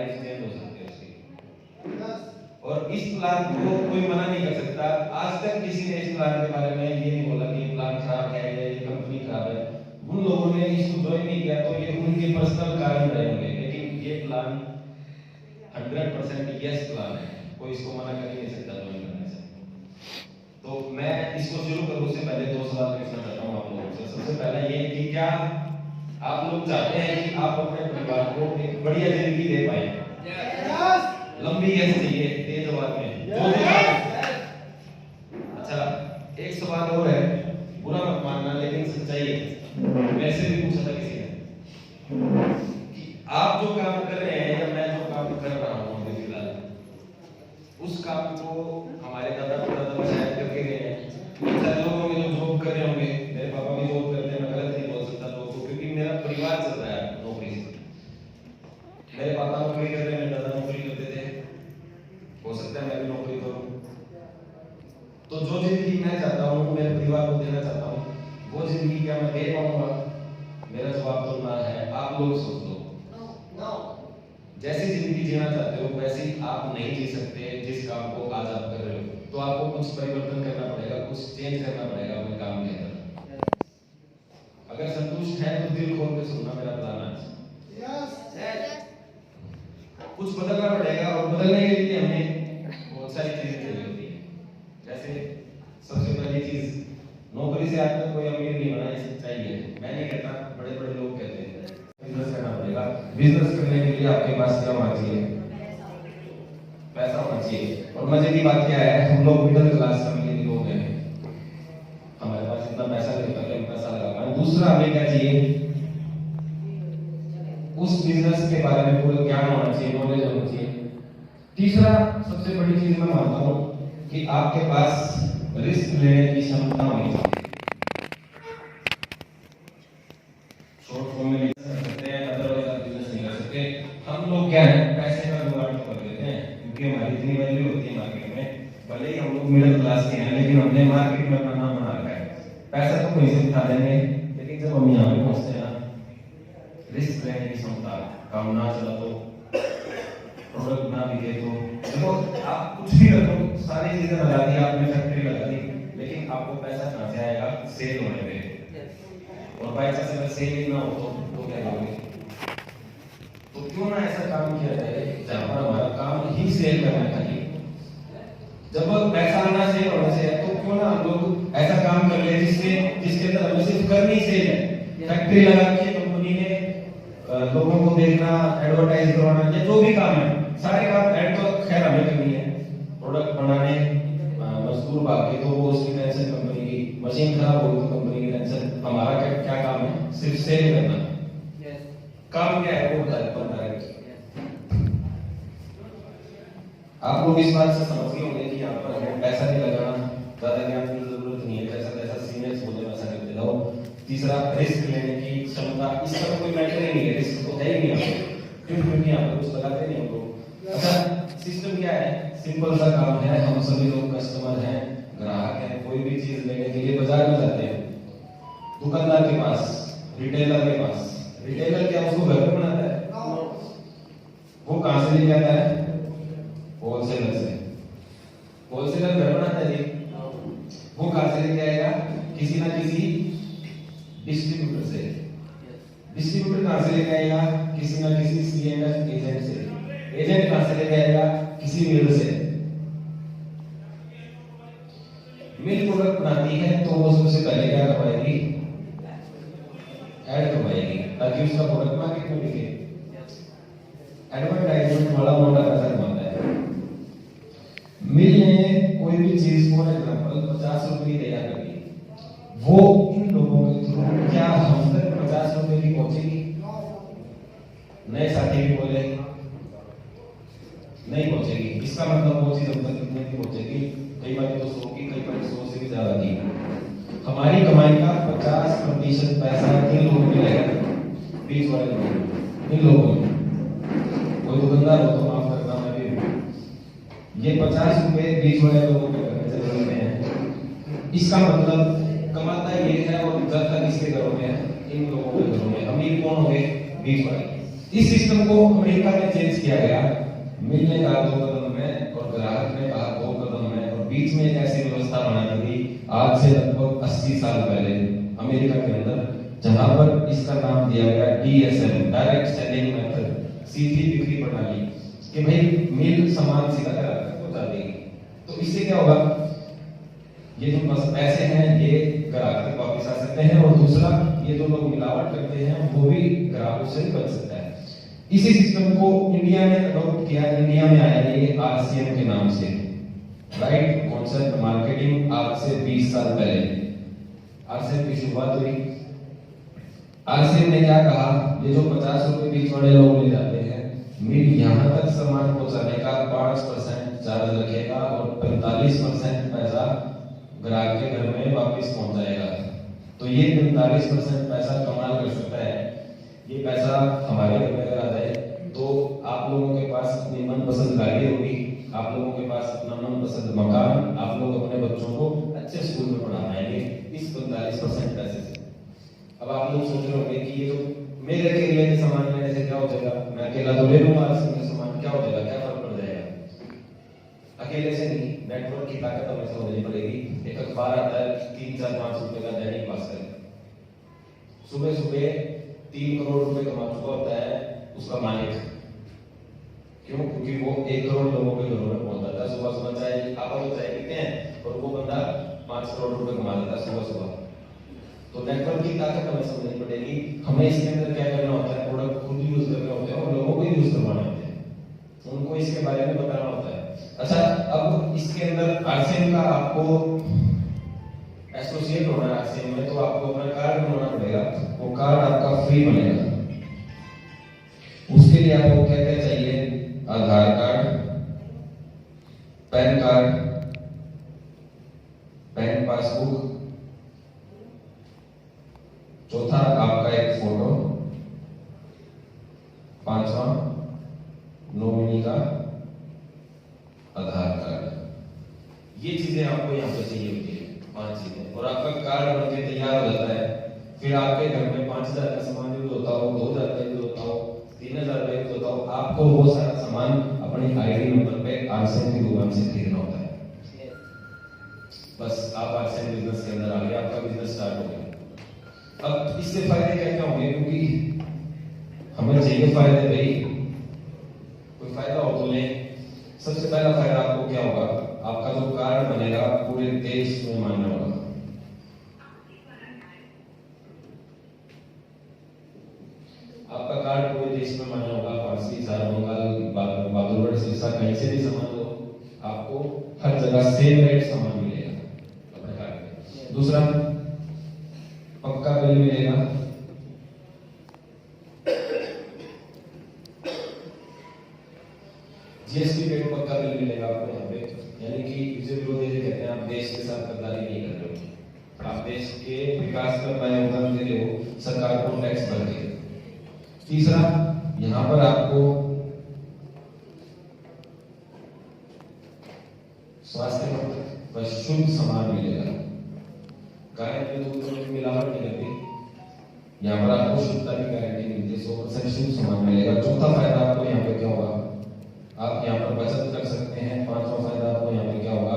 Life change हो सकती है उसकी। और इस प्लान को कोई मना नहीं कर सकता। आज तक किसी ने इस प्लान के बारे में ये नहीं बोला कि प्लान खराब है या ये कंपनी खराब है। उन लोगों ने इसको ज्वाइन नहीं किया तो ये उनके पर्सनल कारण रहे होंगे, लेकिन ये प्लान 100% यस प्लान है, कोई इसको मना कर ही नहीं सकता ज्वाइन करने से। तो मैं इसको शुरू करूं उससे पहले 2 सवाल पूछना चाहता हूं आप लोगों से। सबसे पहला ये कि क्या आप लोग चाहते हैं कि आप अपने परिवार को एक बढ़िया जिंदगी दे पाए? लंबी यस चाहिए, तेज आवाज में। अच्छा, एक सवाल और है, बुरा मत मानना लेकिन सच्चाई है, वैसे भी पूछा था किसी ने कि आप जो काम कर रहे हैं या मैं जो काम कर रहा हूँ अभी फिलहाल, उस काम को हमारे दादा परदादा शायद करके गए हैं। बहुत सारे लोग होंगे जो जॉब कर रहे होंगे, मेरे पापा भी जॉब करते हैं, मैं गलत नहीं बोल सकता लोगों को क्योंकि मेरा परिवार चल रहा है नौकरी से। मेरे पापा नौकरी कर रहे हैं, मेरे दादा नौकरी करते थे, हो सकता है मैं भी नौकरी करूं। तो जो जिंदगी मैं चाहता हूं, मेरे परिवार को देना चाहता हूं, वो जिंदगी क्या मैं दे पाऊंगा? मेरा जवाब तो ना है। आप लोग सोच लो। जैसी जिंदगी जीना चाहते हो वैसी आप नहीं जी सकते जिस काम को आज आप कर रहे हो। तो आपको कुछ परिवर्तन करना पड़ेगा, कुछ चेंज करना पड़ेगा अपने काम के अंदर। अगर संतुष्ट है तो दिल खोल के सुनना मेरा प्लान आज। कुछ बदलना पड़ेगा और बदलने के लिए हमें बहुत सारी चीजें चाहिए होती है। जैसे सबसे पहली चीज, नौकरी से आज तक कोई अमीर नहीं बना, ये सच्चाई है। मैं नहीं कहता, बड़े बड़े लोग कहते हैं। बिजनेस करना पड़ेगा। बिजनेस करने के लिए आपके पास क्या होना चाहिए? पैसा होना चाहिए। और मजे की बात क्या है, हम लोग मिडिल क्लास फैमिली के लोग हैं, हमारे पास इतना पैसा नहीं होता कि पैसा लगा। दूसरा हमें क्या चाहिए? उस बिजनेस के बारे में पूरा ज्ञान होना चाहिए, नॉलेज होना चाहिए। तीसरा सबसे बड़ी चीज मैं मानता हूँ कि आपके पास रिस्क लेने की क्षमता होनी चाहिए। शॉर्ट फॉर्म में बिजनेस कर सकते हैं, अदरवाइज आप बिजनेस नहीं कर सकते। हम लोग क्या है, पैसे का जुगाड़ कर देते हैं क्योंकि हमारी इतनी वैल्यू होती है मार्केट में। भले ही हम लोग मिडिल क्लास के हैं लेकिन हमने मार्केट में अपना नाम बना रखा है। पैसा तो कहीं से उठा देंगे, लेकिन जब हम यहाँ पे पहुंचते हैं ना, रिस्क लेने की क्षमता, काम ना चला तो, प्रोडक्ट ना बिके तो, देखो आप कुछ भी कर लो, सारी चीजें लगा दी आपने, फैक्ट्री लगा दी, लेकिन आपको पैसा कहां से आएगा? सेल होने पे। और बाय चांस अगर सेल ही ना हो तो क्या करोगे? तो क्यों ना ऐसा काम किया जाए जहां पर हमारा काम ही सेल करना चाहिए। जब पैसा आना सेल होने से है तो क्यों ना हम लोग ऐसा काम कर ले जिसके अंदर हमें सिर्फ करनी सेल है। फैक्ट्री लगा के कंपनी ने लोगों को देखना, एडवर्टाइज करवाना, या जो भी काम है, सारे काम ऐड तो खैर हमें करनी है। प्रोडक्ट बनाने मजदूर भागे तो वो उसकी टेंशन कंपनी की, मशीन खराब होगी तो कंपनी की टेंशन। हमारा क्या काम है? सिर्फ सेल करना। काम क्या है वो बताइए। आप लोग इस बात से समझ गए होंगे कि यहाँ पर हमें पैसा नहीं लगाना, ज्यादा ज्ञान की जरूरत नहीं है, जैसा सीनियर्स बोले वैसा करते रहो। तीसरा, रिस्क लेने की क्षमता, इसका तो कोई मैटर ही नहीं है, रिस्क तो है ही नहीं। क्योंकि यहाँ पर कुछ लगाते नहीं हम लोग। अच्छा, सिस्टम क्या है? सिंपल सा काम है, हम सभी लोग कस्टमर हैं, ग्राहक हैं, कोई भी चीज लेने के लिए बाजार में जाते हैं, दुकानदार के पास, रिटेलर के पास। रिटेलर क्या उसको घर पे बनाता है? वो कहां से लेके आता है? होलसेलर से। होलसेलर घर बनाता है जी, वो कहां से लेके आएगा? किसी ना किसी डिस्ट्रीब्यूटर से। डिस्ट्रीब्यूटर कहां से लेके आएगा? किसी ना किसी सीएनएफ एजेंट से। एजेंट कहां से लेके आएगा? किसी मिल से। मिल प्रोडक्ट बनाती है तो वो सबसे पहले क्या करवाएगी? ऐड करवाएगी ताकि उसका प्रोडक्ट मार्केट में बिके। एडवर्टाइजमेंट वाला मोटा पैसा कमाता है। मिल ने कोई भी चीज फॉर एग्जांपल 50 रुपए की तैयार कर दी, वो इन लोगों के थ्रू क्या हम तक 50 रुपए की पहुंचेगी? नए साथी भी बोले नहीं पहुंचेगी। इसका मतलब वो चीज हम तक कितने की पहुंचेगी? कई बार तो 100 की, कई बार 100 से भी ज्यादा की। हमारी कमाई का 50% पैसा इन लोगों में लगेगा, बीच वाले लोग, इन लोगों में। कोई दुकानदार हो तो माफ करना, मैं भी ये 50 रुपए बीच वाले लोगों के घर में है। इसका मतलब कमाता ये है और जब तक इसके घरों में है, इन लोगों के घरों में। अमीर कौन हो गए? बीच वाले। इस सिस्टम को अमेरिका में चेंज किया गया। मिलने का 2 कदम में और ग्राहक ने कहा 2 कदम में, और बीच में एक ऐसी व्यवस्था बना दी थी आज से लगभग 80 साल पहले अमेरिका के अंदर, जहां पर इसका नाम दिया गया DSM, डायरेक्ट सेलिंग मेथड, सीधी बिक्री प्रणाली, कि भाई मिल सामान सीधा ग्राहक तक पहुंचा देगी। तो इससे क्या होगा, ये जो बस पैसे हैं ये ग्राहक तक वापस आ सकते हैं, और दूसरा ये जो लोग मिलावट करते हैं वो भी ग्राहकों से बच सकता है। इसी सिस्टम को इंडिया ने अडॉप्ट किया। इंडिया में आया ये RCM के नाम से, राइट कॉन्सेप्ट मार्केटिंग, आज से 20 साल पहले RCM की शुरुआत हुई। RCM ने क्या कहा, ये जो 50 रुपए बीच वाले लोग ले जाते हैं, मिल यहाँ तक सामान पहुंचाने का 5% चार्ज रखेगा और 45% पैसा ग्राहक के घर में वापस पहुंच जाएगा। तो ये 45% पैसा कमाल कर सकता है। ये पैसा हमारे घर में अगर आ जाए तो आप लोगों के पास अपनी मनपसंद गाड़ी होगी, आप लोगों के पास अपना मनपसंद मकान, आप लोग अपने बच्चों को अच्छे स्कूल में पढ़ा पाएंगे इस 45% पैसे से। अब आप लोग सोच रहे होंगे कि ये जो मेरे अकेले के सामान लेने से क्या हो जाएगा, मैं अकेला तो ले लूंगा सामान, क्या हो जाएगा, क्या फर्क पड़ जाएगा। अकेले से नहीं, नेटवर्क की ताकत हमें समझनी पड़ेगी। एक अखबार आता है 3, 4, 5 रुपए का, दैनिक भास्कर, सुबह सुबह 3 करोड़ रुपए कमा चुका होता है उसका मालिक। क्यों? क्योंकि वो 1 करोड़ लोगों के घरों में पहुंचता था सुबह सुबह, चाय आप लोग चाय पीते हैं और वो बंदा 5 करोड़ रुपए कमा लेता है सुबह सुबह। तो नेटवर्क की ताकत हमें समझनी पड़ेगी। हमें इसके अंदर क्या करना होता है, प्रोडक्ट खुद यूज करने होते हैं और लोगों को यूज करवाने होते हैं, उनको इसके बारे में बताना होता है। अच्छा, अब इसके अंदर RCM का आपको एसोसिएट होना है RCM में, तो आपको अपना कार्ड बनाना पड़ेगा। वो कार्ड आपका फ्री बनेगा। उसके लिए आपको क्या क्या चाहिए, Aadhaar card, PAN card, bank passbook, चौथा आपका एक फोटो, पांचवा नॉमिनी का आधार कार्ड। ये चीजें आपको यहाँ पे चाहिए होती है, 5 चीजें, और आपका कार्ड बनके तैयार हो जाता है। फिर आपके घर में 5000 का सामान यूज होता हो, 2000 का यूज होता हो, 3000 का यूज होता हो, आपको वो सारा सामान अपने ID नंबर पे RCM की दुकान से खरीदना होता है। बस आप RCM बिजनेस के अंदर आ गए, आपका बिजनेस स्टार्ट हो गया। अब इससे फायदे क्या क्या होंगे, क्योंकि हमें चाहिए फायदे भाई, कोई फायदा हो तो लें। सबसे पहला फायदा आपको क्या होगा, आपका जो कार्ड बनेगा पूरे देश में मान्य होगा। आपका कार्ड पूरे देश में मान्य होगा। फारसी, बंगाल, बहादुरगढ़, सिरसा, कहीं से भी सामान लो, आपको हर जगह सेम रेट सामान मिलेगा अपने कार्ड पे। दूसरा, पक्का बिल मिलेगा। GST रेट पक्का बिल मिलेगा आपको यहाँ पे, यानी कि इसे विरोधी कहते हैं, आप देश के साथ गद्दारी नहीं कर रहे हो, आप देश के विकास में अपना योगदान दे रहे हो सरकार को टैक्स भर के। तीसरा, यहाँ पर आपको स्वास्थ्य व शुद्ध सामान मिलेगा। गाय में दूध में मिलावट नहीं करती, यहाँ पर आपको शुद्धता की गारंटी मिलती है, 100% शुद्ध सामान मिलेगा। चौथा फायदा आपको यहाँ पे क्या होगा, आप यहाँ पर बचत कर सकते हैं। पांचवा फायदा आपको यहाँ पे क्या होगा,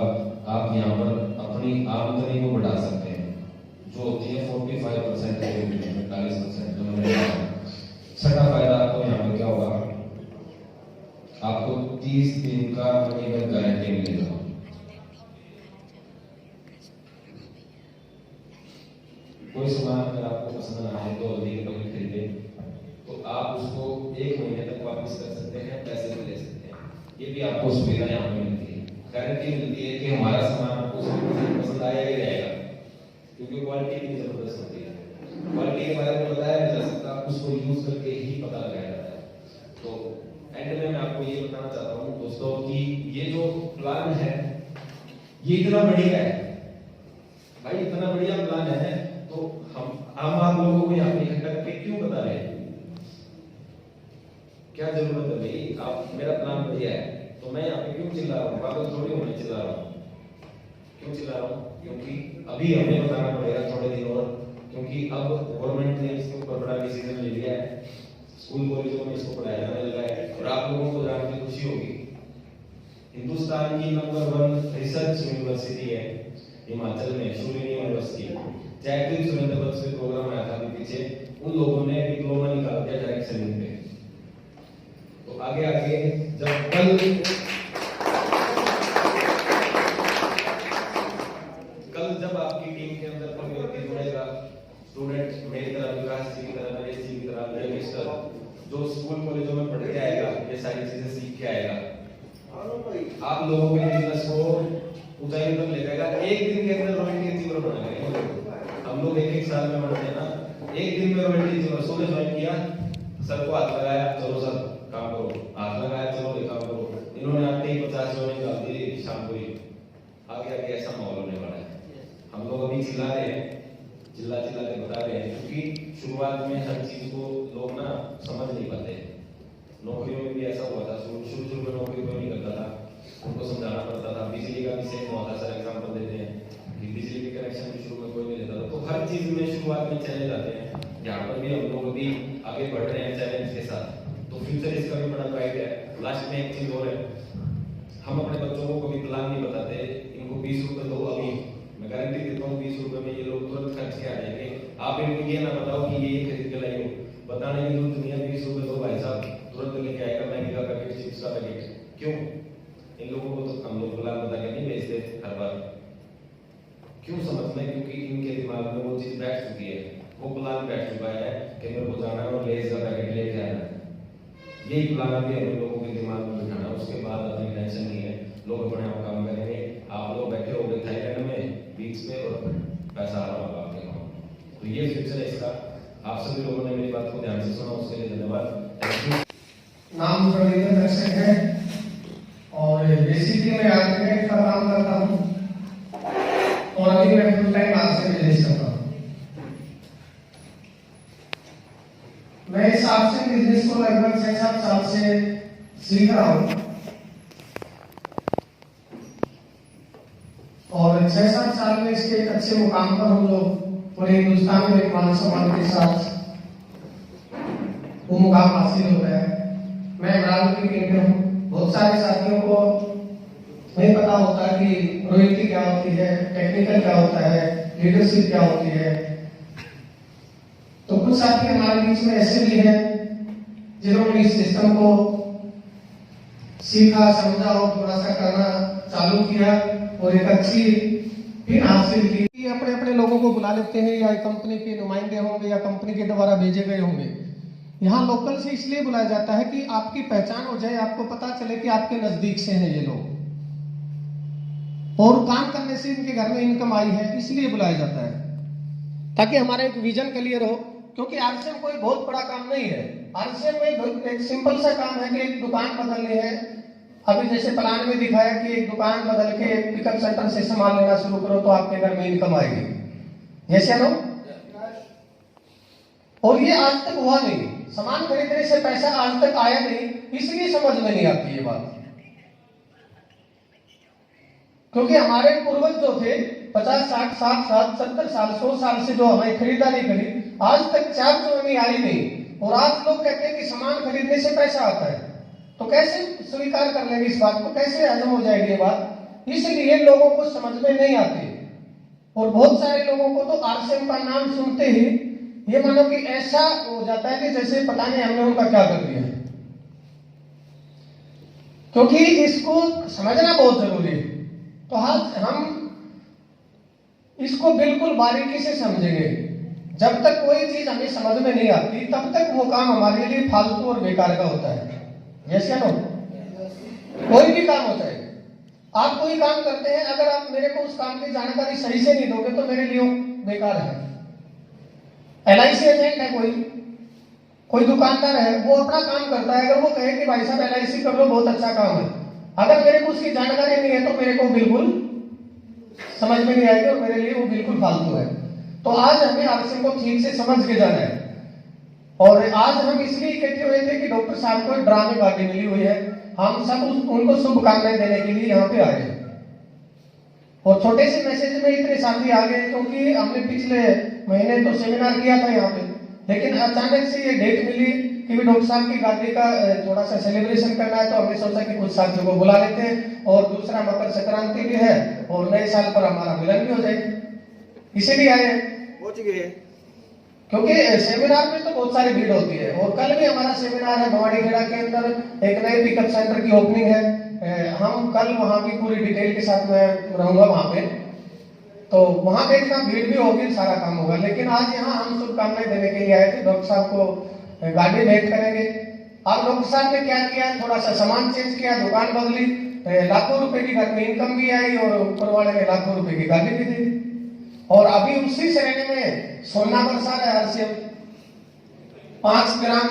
आप यहाँ पर अपनी आमदनी को बढ़ा सकते हैं, जो होती है 45% 45%। छठा फायदा आपको यहाँ पे क्या होगा, आपको 30 दिन का मनी बैक गारंटी मिलेगा। कोई सामान अगर आपको पसंद ना आए तो अधिक पैसे खरीदे तो आप उसको 1 महीने तक वापस कर सकते हैं, पैसे भी ले सकते हैं। ये भी आपको सुविधा यहाँ पे मिलती है। गारंटी मिलती है कि हमारा सामान आपको पसंद आया ही रहेगा, क्योंकि क्वालिटी की जबरदस्त होती है। क्वालिटी के बारे में बताया नहीं जा सकता, उसको यूज करके ही पता लगाया जाता है। तो एंड में मैं आपको ये बताना चाहता हूँ दोस्तों कि ये जो प्लान है ये इतना बढ़िया है भाई, इतना बढ़िया प्लान है, तो हम आप लोगों को यहाँ पे इकट्ठा करके क्यों बता रहे हैं, क्या जरूरत है भाई? आप मेरा प्लान बढ़िया है तो मैं यहाँ पे क्यों चिल्ला रहा हूँ? पागल थोड़ी हूँ मैं चिल्ला रहा हूँ। क्यों चिल्ला रहा हूँ? क्योंकि अभी हमें बताना पड़ेगा थोड़े दिन और, क्योंकि अब गवर्नमेंट ने इसके ऊपर बड़ा डिसीजन ले लिया है स्कूल कॉलेजों में इसको पढ़ाया जाने लगा है। और आप लोगों को जान के खुशी होगी, हिंदुस्तान की नंबर 1 रिसर्च यूनिवर्सिटी है हिमाचल में, शूलिनी यूनिवर्सिटी। जैकलिन सुरेंद्र बख्श पे प्रोग्राम आया था अभी पीछे, उन लोगों ने डिप्लोमा निकाल दिया डायरेक्ट सेलिंग पे। तो आगे आगे जब कल जब आपकी टीम के अंदर कोई व्यक्ति जुड़ेगा, स्टूडेंट मेरी तरह, विकास जी की तरह, नरेश जी की तरह, रजिस्टर जो स्कूल कॉलेजों में पढ़ के आएगा, ये सारी चीजें सीख के आएगा, आप लोगों के बिजनेस को ऊंचाई पर ले जाएगा। एक दिन के अंदर रॉयल्टी अचीवर बनाएगा। हम लोग एक साल में बढ़ते हैं ना, एक दिन में रॉयल्टी अचीवर। सुबह ज्वाइन किया, सर को हाथ लगाया, चलो सर काम करो, हाथ लगाया, चलो ये काम करो। इन्होंने आते ही 50 ज्वाइन डाल दी शाम को ही। आगे आगे ऐसा माहौल होने वाला है। हम लोग अभी चिल्ला रहे हैं, चिल्ला चिल्ला के बता रहे हैं, क्योंकि शुरुआत में हर चीज को लोग ना समझ नहीं पाते। नौकरियों में भी ऐसा हुआ था, शुरू में नौकरी कोई नहीं करता था, उनको समझाना पड़ता था। बिजली का भी सेम हुआ था, सर एग्जांपल देते हैं कि बिजली के कनेक्शन भी शुरू में कोई नहीं देता था। तो हर चीज में शुरुआत में चैलेंज आते हैं। यहाँ पर भी हम लोग अभी आगे बढ़ रहे हैं चैलेंज के साथ। तो फ्यूचर इसका भी बड़ा ब्राइट है। लास्ट में एक चीज और है, हम अपने बच्चों को कभी प्लान नहीं बताते, इनको 20 रुपए दो, अभी मैं गारंटी देता हूँ 20 रुपए में ये लोग तुरंत खर्च के आ जाएंगे। आप इनको ये ना बताओ कि ये खरीद के लाई हो, बताने की जरूरत नहीं है। 20 रुपए दो भाई साहब, तुरंत लेके आएगा मैगी का पैकेट, चिप्स का पैकेट। क्यों? इन लोगों को तो हम लोग प्लान बता के नहीं भेजते हर बार। क्यों समझते हैं? क्योंकि इनके दिमाग में वो चीज बैठ चुकी है, वो प्लान बैठ चुका है कि मेरे को जाना है और लेज का पैकेट लेके आना है। यही प्लान अभी हम लोगों के दिमाग में बिठाना, उसके बाद अपनी टेंशन नहीं है, लोग अपने आप काम करेंगे। आप लोग बैठे होंगे थाईलैंड में बीच पे और पैसा आ रहा होगा आपके अकाउंट। तो ये फ्यूचर है इसका। आप सभी लोगों ने मेरी बात को ध्यान से सुना, उसके लिए धन्यवाद। नाम रविंद्र दर्शक है और बेसिकली मैं आर्किटेक्ट का काम करता हूँ और अभी मैं फुल टाइम आज से बिजनेस करता हूँ। मैं इस आर्ट बिजनेस को लगभग 6-7 साल से सीख रहा हूँ और 6-7 साल में इसके एक अच्छे मुकाम पर हम लोग पूरे हिंदुस्तान में मान सम्मान के साथ वो मुकाम हासिल हो गया है। मैं इमरान की टीम हूँ। बहुत सारे साथियों को नहीं पता होता कि रॉयल्टी क्या होती है, टेक्निकल क्या होता है, लीडरशिप क्या होती है। तो कुछ साथी हमारे बीच में ऐसे भी हैं जिन्होंने इस सिस्टम को सीखा, समझा और थोड़ा सा करना चालू किया और एक अच्छी फिर हासिल की। अपने अपने लोगों को बुला लेते हैं, या कंपनी के नुमाइंदे होंगे या कंपनी के द्वारा भेजे गए होंगे। यहाँ लोकल से इसलिए बुलाया जाता है कि आपकी पहचान हो जाए, आपको पता चले कि आपके नजदीक से हैं ये लोग और काम करने से इनके घर में इनकम आई है, इसलिए बुलाया जाता है ताकि हमारा एक विजन क्लियर हो। क्योंकि आरसीएम कोई बहुत बड़ा काम नहीं है। आरसीएम में एक सिंपल सा काम है कि एक दुकान बदलनी है। अभी जैसे प्लान में दिखाया कि एक दुकान बदल के एक पिकअप सेंटर से सामान लेना शुरू करो तो आपके घर में इनकम आएगी। यस या नो? और ये आज तक हुआ नहीं। सामान खरीदने से पैसा आज तक आया नहीं, इसलिए समझ में नहीं आती ये बात। क्योंकि हमारे पूर्वज जो थे 50, 60, 60, 70 साल, 100 साल से जो हमें खरीदारी करी, आज तक 4 चौनी आई नहीं। और आज लोग कहते हैं कि सामान खरीदने से पैसा आता है, तो कैसे स्वीकार कर लेंगे इस बात को, कैसे हजम हो जाएगी ये बात? इसलिए लोगों को समझ में नहीं आती। और बहुत सारे लोगों को तो आरसीएम का नाम सुनते ही ये मानो कि ऐसा हो जाता है कि जैसे पता नहीं हमने उनका क्या कर दिया। क्योंकि इसको समझना बहुत जरूरी है। तो आज हम इसको बिल्कुल बारीकी से समझेंगे। जब तक कोई चीज हमें समझ में नहीं आती तब तक वो काम हमारे लिए फालतू और बेकार का होता है। यस या नो? कोई भी काम होता है, आप कोई काम करते हैं, अगर आप मेरे को उस काम की जानकारी सही से नहीं दोगे तो मेरे लिए बेकार है। LIC एजेंट है, कोई दुकानदार है, वो अपना काम करता है। अगर वो कहे कि भाई साहब LIC कर लो, बहुत अच्छा काम है, अगर मेरे को उसकी जानकारी नहीं है तो मेरे को बिल्कुल समझ में नहीं आएगी और मेरे लिए वो बिल्कुल फालतू है। तो आज हमें आरसीएम को ठीक से समझ के जाना है। और आज हम इसलिए इकट्ठे हुए थे कि डॉक्टर साहब को ड्रामे पार्टी मिली हुई है, हम सब उनको शुभकामनाएं देने के लिए यहाँ पे आए हैं। और छोटे से मैसेज में इतने साथी आ गए क्योंकि हमने पिछले महीने तो सेमिनार किया था यहाँ पे, लेकिन अचानक से ये डेट मिली कि डॉक्टर साहब की गाड़ी का थोड़ा सा सेलिब्रेशन करना है, तो हमने सोचा कि कुछ साथियों को बुला लेते हैं, और दूसरा मकर संक्रांति भी है और नए साल पर हमारा मिलन भी हो जाएगा, इसीलिए आए पहुंच गए। क्योंकि सेमिनार में तो बहुत सारी भीड़ होती है। और कल भी हमारा सेमिनार है भवानी खेड़ा के अंदर, एक नए पिकअप सेंटर की ओपनिंग है। हम कल वहां भी पूरी डिटेल के साथ मैं रहूंगा वहां पे, तो वहां पे इतना भीड़ भी होगी, सारा काम होगा। लेकिन आज यहाँ हम शुभकामनाएं देने के लिए आए थे। डॉक्टर साहब को गाड़ी भेंट करेंगे। अब डॉक्टर साहब ने क्या किया, थोड़ा सा सामान चेंज किया, दुकान बदली, लाखों रुपए की घर में इनकम भी आई और ऊपर वाले ने लाखों रुपए की गाड़ी भी दी। और अभी उसी श्रेणी में सोना बरसा रहा है, सिर्फ 5 ग्राम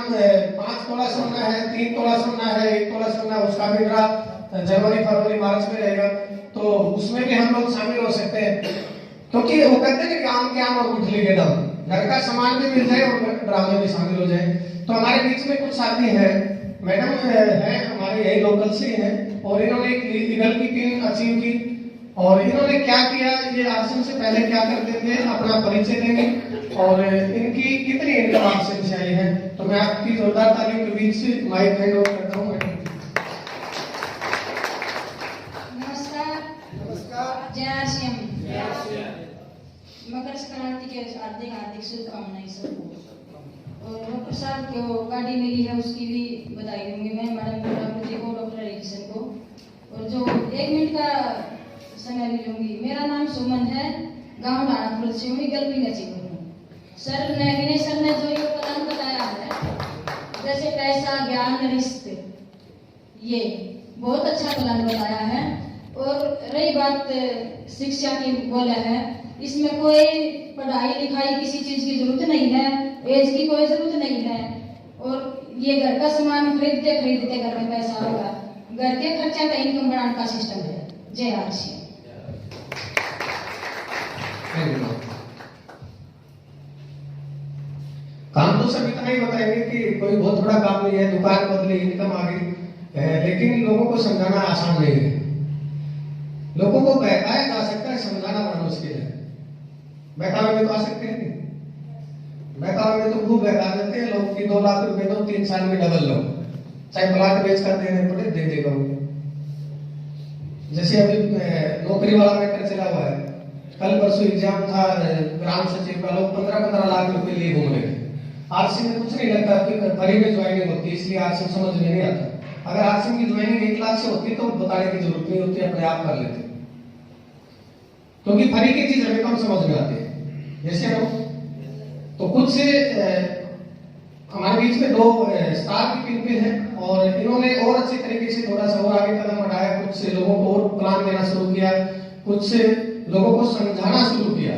5 तोला सोना है, 3 तोला सोना है, 1 तोला सोना, उसका भी ड्रा जनवरी फरवरी मार्च में रहेगा, तो उसमें भी हम लोग शामिल हो सकते हैं। क्योंकि वो कहते हैं कि आम के आम और गुठली के दम, घर का सामान भी मिल जाए और ड्रा में भी शामिल हो जाए। तो हमारे बीच में कुछ साथी हैं, मैडम है हमारे यही लोकल से हैं, और इन्होंने एक लीगल की पिन अचीव की। और इन्होंने क्या किया, ये आसन से पहले क्या करते थे, अपना परिचय देंगे और इनकी कितनी इनकम आपसे से आई है। तो मैं आपकी जोरदार तालियों के बीच से माइक हैंड ओवर करता हूँ। नमस्कार, जय आसियम। मकर संक्रांति के हार्दिक हार्दिक शुभकामनाएं सबको। और डॉक्टर साहब को गाड़ी मिली है उसकी भी बधाई दूंगी मैं, मैडम जी को, डॉक्टर एडिसन को। और जो 1 मिनट का समय भी लूंगी। मेरा नाम सुमन है, गांव राणापुर से हूँ, गलबी नजीपुर हूँ। सर ने विनय सर ने जो ये कलाम बताया है, जैसे पैसा ज्ञान रिश्ते, ये बहुत अच्छा कलाम बताया है। और रही बात शिक्षा की बोला है, इसमें कोई पढ़ाई लिखाई किसी चीज की जरूरत नहीं है, एज की कोई जरूरत नहीं है। और ये घर का सामान खरीदते खरीदते घर में पैसा होगा, घर के खर्चा का इनकम बढ़ाने का सिस्टम है। जय आसिया। काम तो सब इतना ही बताएंगे कि कोई बहुत बड़ा काम नहीं है, दुकान बदली, इनकम आ गई, लेकिन लोगों को समझाना आसान नहीं है। लोगों को बहकाया जा सकता है, समझाना बड़ा मुश्किल है। बहकावे में तो आ सकते हैं, बहकावे में तो खूब बहका देते हैं लोग कि 2 लाख रुपए दो 3 साल में डबल लो, चाहे प्लाट बेच कर देने पड़े दे देगा। जैसे अभी नौकरी वाला मैटर चला हुआ है, कल परसों एग्जाम था ग्राम सचिव का, लोग 15-15 लाख रुपए लिए घूम रहे थे। आरसी में कुछ नहीं लगता कि फ्री में ज्वाइनिंग होती है, इसलिए आरसी समझ में नहीं आता। अगर आरसी की ज्वाइनिंग 1 लाख से होती तो बताने की जरूरत नहीं होती, अपने आप कर लेते। क्योंकि फ्री की चीज हमें कम समझ में आती है। जैसे हम तो कुछ हमारे बीच में 2 स्टार की टीम पे है, और इन्होंने और अच्छी तरीके से थोड़ा सा और आगे कदम बढ़ाया, कुछ से लोगों को और प्लान देना शुरू किया, कुछ से लोगों को समझाना शुरू किया।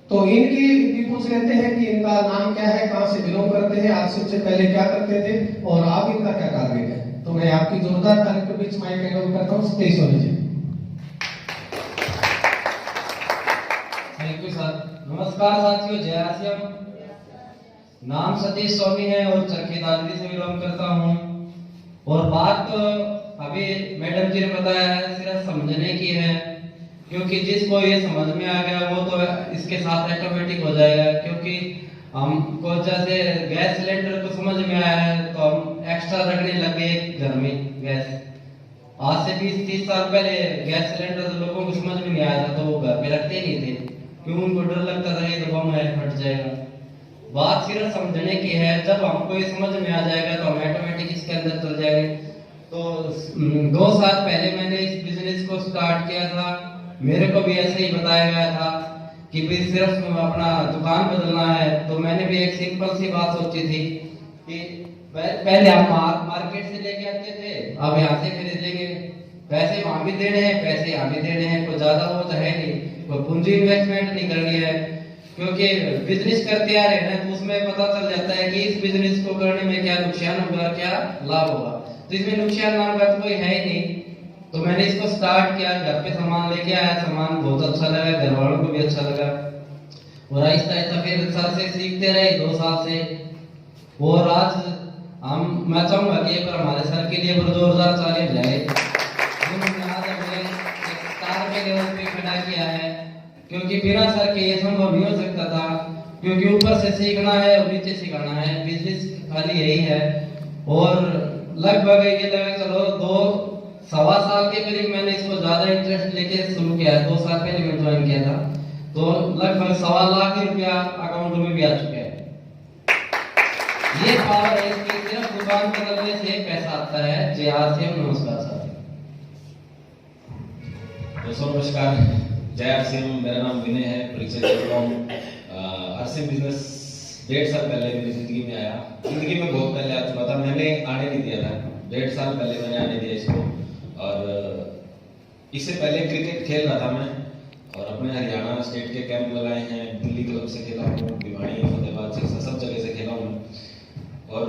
तो इनकी भी पूछ लेते हैं कि इनका नाम क्या है, कहां से बिलोंग करते हैं, आज से पहले क्या करते थे, और आप इनका क्या टारगेट है। तो मैं आपकी जोरदार तालियों के बीच माइक हैंड ओवर करता हूं Satish Soni ji. Thank you sir. नमस्कार साथियों, जय आसियम। नाम सतीश सोनी है और चरखी दादरी से बिलोंग करता हूँ। और बात अभी मैडम जी ने बताया है, सिर्फ समझने की है, क्योंकि जिसको ये समझ में आ गया वो तो इसके साथ ऑटोमेटिक हो जाएगा। क्योंकि हमको जैसे गैस सिलेंडर को समझ में आया है तो हम एक्स्ट्रा रखने लग गए घर में गैस। आज से 20-30 साल पहले गैस सिलेंडर तो लोगों को समझ में नहीं आया था, तो वो घर पे रखते नहीं थे, क्यों उनको डर लगता था ये तो बम है फट जाएगा। बात सिर्फ समझने की है, जब हमको ये समझ में आ जाएगा तो हम ऑटोमेटिक इसके अंदर चल जाएंगे। तो 2 साल पहले मैंने इस बिजनेस को स्टार्ट किया था। मेरे को भी ऐसे ही बताया गया था कि भी सिर्फ अपना दुकान बदलना है। तो मैंने भी एक सिंपल सी बात सोची थी कि पहले हम मार्केट से लेके आते थे, अब यहाँ से खरीद लेंगे, पैसे वहां भी देने हैं, पैसे यहाँ भी देने हैं, कोई ज्यादा वो तो है नहीं, कोई पूंजी इन्वेस्टमेंट नहीं करनी है। क्योंकि बिजनेस करते आ रहे हैं तो उसमें पता चल जाता है कि इस बिजनेस को करने में क्या नुकसान होगा, क्या लाभ होगा। तो इसमें नुकसान नाम का तो कोई है ही नहीं। तो मैंने इसको स्टार्ट किया, घर पे सामान लेके आया, सामान बहुत अच्छा लगा, घर वालों को भी अच्छा लगा, और आहिस्ता आहिस्ता फिर सर से सीखते रहे 2 साल से। और आज मैं चाहूंगा कि एक बार हमारे सर के लिए जोरदार ताली बजाए, जिन्होंने आज हमें एक स्टार के लेवल पे खड़ा किया है। क्योंकि बिना सर के ये संभव नहीं हो सकता था, क्योंकि ऊपर से सीखना है और नीचे सिखाना है। बिजनेस खाली यही है। और लगभग ये लगा चलो 2-2.25 साल के करीब मैंने इसको ज्यादा इंटरेस्ट लेके शुरू किया है। 2 साल पहले मैंने ज्वाइन किया था, तो लगभग 1.25 लाख रुपया अकाउंट में भी आ चुके हैं। ये पावर है इसकी, सिर्फ दुकान बदलने से पैसा आता है। जय आरसीएम। नमस्कार सर। दोस्तों नमस्कार, जय आरसीएम। मेरा नाम विनय है, परिचय देता हूँ। आरसीएम बिजनेस 1.5 साल पहले मेरी जिंदगी में आया। जिंदगी में बहुत पहले आ चुका था, मैंने आने नहीं दिया था। 1.5 साल पहले मैंने आने दिया इसको। और इससे पहले क्रिकेट खेल रहा था मैं, और अपने हरियाणा स्टेट के कैंप लगाए हैं। दिल्ली क्लब से खेला हूँ, भिवानी, फतेहाबाद से, सब जगह से खेला हूँ। और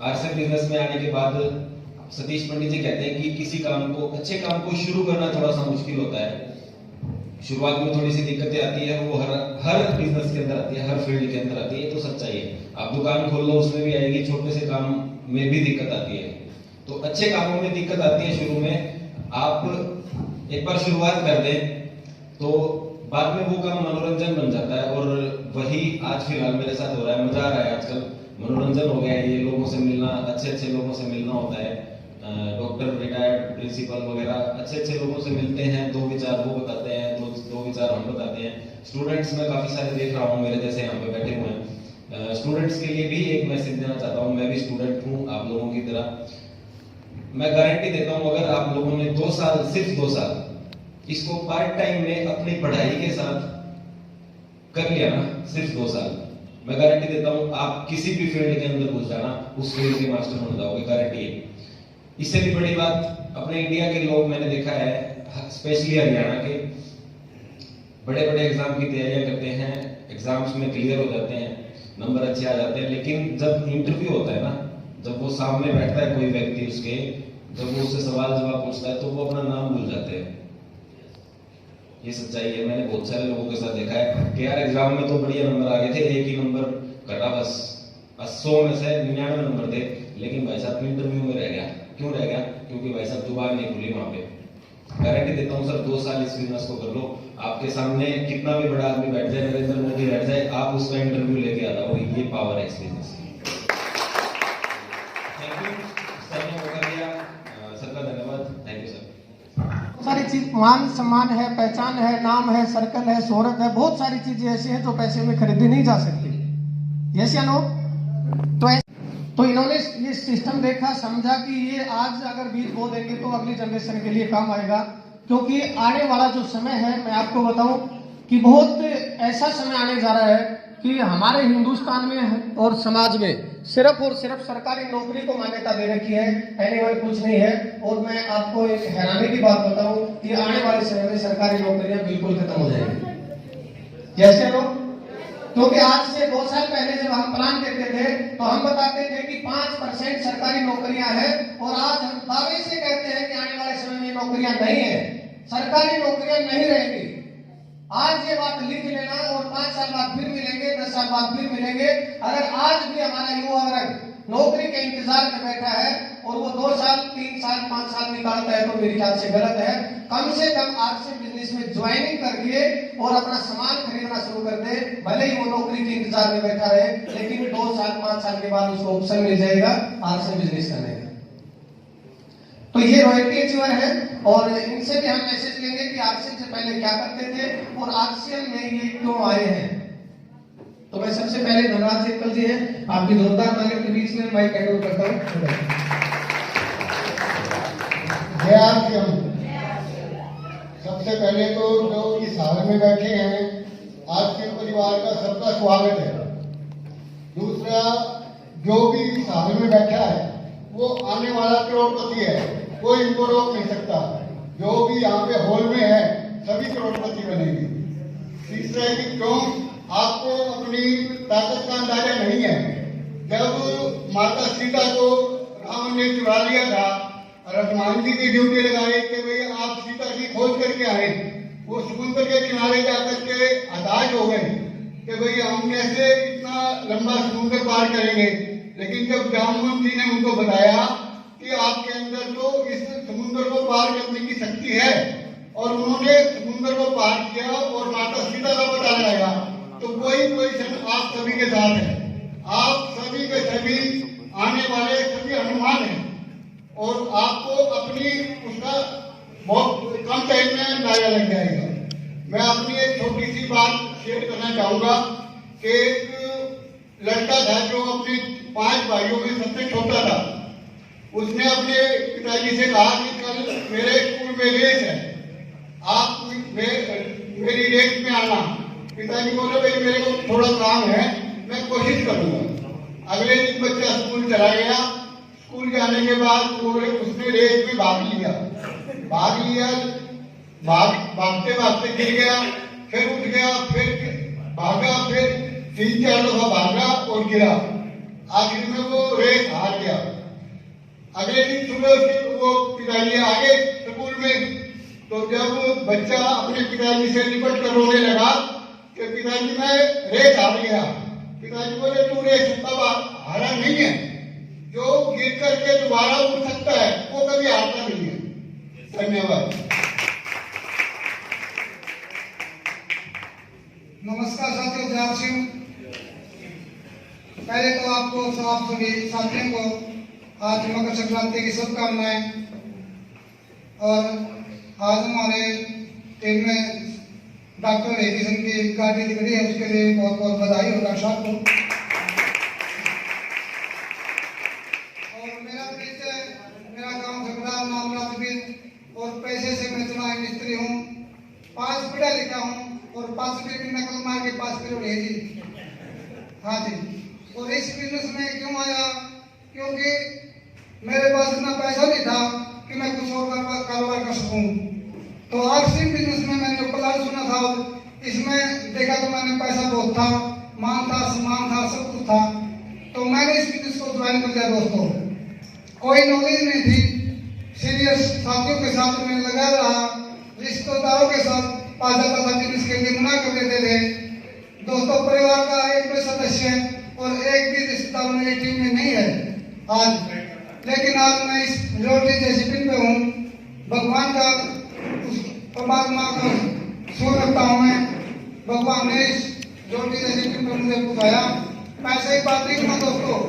आरसीएम बिजनेस में आने के बाद सतीश पंडित जी कहते हैं कि किसी काम को, अच्छे काम को शुरू करना थोड़ा सा मुश्किल होता है। शुरुआत में थोड़ी सी दिक्कतें आती है, वो हर बिजनेस के अंदर आती है, हर फील्ड के अंदर आती है। तो सच्चाई है, आप दुकान खोल लो उसमें भी आएगी, छोटे से काम में भी दिक्कत आती है। तो अच्छे कामों में दिक्कत आती है शुरू में। आप एक बार शुरुआत कर दें तो बाद में वो काम मनोरंजन बन जाता है। और वही आज फिलहाल मेरे साथ हो रहा है। मजा आ रहा है, आजकल मनोरंजन हो गया है। ये लोगों से मिलना, अच्छे लोगों से मिलना होता है। डॉक्टर, रिटायर्ड प्रिंसिपल वगैरह अच्छे लोगों से मिलते हैं। 2 विचार वो बताते हैं, दो विचार हम बताते हैं। स्टूडेंट्स में काफी सारे देख रहा हूँ मेरे जैसे यहाँ पे बैठे हुए हैं। स्टूडेंट्स के लिए भी एक मैसेज देना चाहता हूँ। मैं भी स्टूडेंट हूँ आप लोगों की तरह। मैं गारंटी देता हूँ, अगर आप लोगों ने 2 साल, सिर्फ 2 साल इसको पार्ट टाइम में अपनी पढ़ाई के साथ कर लिया ना, सिर्फ 2 साल, मैं गारंटी देता हूँ आप किसी भी फील्ड के अंदर घुस जाना, उस फील्ड के मास्टर बन जाओगे, गारंटी है। इससे भी बड़ी बात, अपने इंडिया के लोग मैंने देखा है, स्पेशली हरियाणा के, बड़े बड़े एग्जाम की तैयारियां करते हैं, एग्जाम्स में क्लियर हो जाते हैं, नंबर अच्छे आ जाते हैं, लेकिन जब इंटरव्यू होता है ना, जब वो सामने बैठता है कोई व्यक्ति उसके, जब वो उससे सवाल जवाब पूछता है तो वो अपना नाम भूल जाते हैं। ये सच्चाई है, मैंने बहुत सारे लोगों के साथ देखा है कि यार एग्जाम में तो बढ़िया नंबर आ गए थे, एक ही नंबर घटा, बस 100 में से 99 नंबर थे, लेकिन भाई साहब इंटरव्यू में रह गया। क्यों रह गया? क्योंकि भाई साहब जुबान नहीं खुली वहां पे। गारंटी देता हूँ सर, 2 साल इस बिजनेस को कर लो, आपके सामने कितना भी बड़ा आदमी बैठ जाए, नरेंद्र मोदी बैठ जाए, आप उसका इंटरव्यू लेके आ जाओ। ये पावर है इस बिजनेस की। थैंक यू सर ने मौका दिया, सर का धन्यवाद। Thank you sir. सारी चीज, मान सम्मान है, पहचान है, नाम है, सर्कल है, शोहरत है, बहुत सारी चीजें ऐसी हैं जो पैसे में खरीदी नहीं जा सकती। यस या नो? तो इन्होंने ये सिस्टम देखा, समझा कि ये आज अगर बीज बो देंगे तो अगली जनरेशन के लिए काम आएगा। क्योंकि आने वाला जो समय है, मैं आपको बताऊं कि बहुत ऐसा समय आने जा रहा है कि हमारे हिंदुस्तान में और समाज में सिर्फ और सिर्फ सरकारी नौकरी को मान्यता दे रखी है, एनीवन कुछ नहीं है। और मैं आपको एक हैरानी की बात बताऊं कि आने वाले समय में सरकारी नौकरियां बिल्कुल खत्म हो जाएंगी। जैसे लोग, क्योंकि आज से 2 साल पहले जब हम प्लान करते थे तो हम बताते थे कि 5% सरकारी नौकरियां हैं, और आज हम दावे से कहते हैं कि आने वाले समय में नौकरियां नहीं है, सरकारी नौकरियां नहीं रहेंगी। आज ये बात लिख लेना, और 5 साल बाद फिर मिलेंगे, 10 साल बाद फिर मिलेंगे। अगर आज भी हमारा युवा वर्ग नौकरी के इंतजार में बैठा है और वो 2 साल, 3 साल, 5 साल निकालता है तो मेरे ख्याल से गलत है। कम से कम आरसीएम बिजनेस में ज्वाइनिंग करके और अपना सामान खरीदना शुरू कर दे, भले ही वो नौकरी के इंतजार में बैठा रहे, लेकिन 2 साल, 5 साल के बाद उसको ऑप्शन मिल जाएगा आरसीएम बिजनेस करने का। तो ये रॉयल्टी अचीवर है, और इनसे भी हम मैसेज लेंगे कि आरसीएम से पहले क्या करते थे और आरसीएम में ये क्यों आए हैं। तो मैं सबसे पहले धनराज सेकल जी हैं, आपकी जोरदार तालियों के बीच में माइक हैंड ओवर करता हूं। जय आरसीएम। सबसे पहले तो जो इस हाल में बैठे हैं, आरसीएम परिवार का सबका स्वागत है। दूसरा, जो भी इस हाल में बैठा है वो आने वाला करोड़पति है, कोई इनको रोक नहीं सकता। जो भी यहाँ पे हॉल में है सभी करोड़पति बनेंगे। तीसरा है कि क्यों आपको अपनी ताकत का अंदाजा नहीं है। जब माता सीता को रावण ने चुरा लिया था, हनुमान जी की ड्यूटी लगाई कि भाई आप सीता की खोज करके आए, वो समुद्र के किनारे जाकर के हताश हो गए कि भाई हम कैसे इतना लंबा समुद्र पार करेंगे। लेकिन जब जामवंत जी ने उनको बताया कि आपके अंदर तो इस समुद्र को पार करने की शक्ति है, और उन्होंने समुद्र को पार किया और माता सीता का पता लगाया, तो कोई पोजीशन आप सभी के साथ है। आप सभी के सभी आने वाले सभी अनुमान हैं और आपको अपनी उसका बहुत कम टाइम में अंदाजा लग जाएगा। मैं अपनी एक छोटी सी बात शेयर करना चाहूंगा कि एक लड़का था जो अपने 5 भाइयों में सबसे छोटा था। उसने अपने पिताजी से कहा कि कल मेरे स्कूल में रेस है, आप मेरी रेस में आना। पिताजी बोले भाई मेरे को थोड़ा काम है, मैं कोशिश करूंगा। अगले दिन बच्चा स्कूल चला गया। स्कूल जाने के बाद उसने रेस में भाग लिया। भागते भागते गिर गया, फिर उठ गया, फिर भागा, फिर 3-4 दफा भागा और गिरा। आखिर में वो रेस हार गया। अगले दिन सुबह से वो पिताजी आ गए स्कूल में। तो जब बच्चा अपने पिताजी से निपट कर रोने लगा कि पिताजी मैं रेस हार गया, पिताजी बोले तू रेस तब हारा नहीं है, जो गिर करके दोबारा उठ सकता है वो कभी हारता नहीं है। धन्यवाद। नमस्कार साथियों, जय सिंह। पहले तो आपको आप सभी साथियों को आज मकर संक्रांति की शुभकामनाएं। और आज हमारे टीम में डॉक्टर रेगिसन की गाड़ी दिख रही है, उसके लिए बहुत बहुत बधाई हो डॉक्टर साहब को। और मेरा गांव झगड़ा नाम राजवीर और पैसे से मैं चुनाव मिस्त्री हूँ। 5 पढ़ा लिखा हूँ और 5 भी नकल मार के 5 किलो भेजी। हाँ जी। और इस बिजनेस में क्यों आया? क्योंकि मेरे पास इतना पैसा नहीं था कि मैं कुछ और कारोबार कर सकूं। तो आरसी बिजनेस में मैंने जो प्लान सुना था, इसमें देखा तो मैंने पैसा बहुत था, मान था, सम्मान था, सब कुछ था। तो मैंने इस बिजनेस को ज्वाइन कर लिया। दोस्तों, कोई नॉलेज नहीं थी। सीरियस साथियों के साथ में लगा रहा, रिश्तेदारों के साथ पास जाता था, बिजनेस के लिए मना कर देते थे। दोस्तों, परिवार का एक भी सदस्य और एक भी रिश्तेदार मेरी टीम में नहीं है आज। लेकिन आज मैं इस रोटी जैसी टीम पे हूँ। भगवान का परमात्मा का सुन रखता हूँ मैं। भगवान ने इस रोटी जैसी टीम पे मुझे बुलाया। पैसे की बात नहीं करना दोस्तों,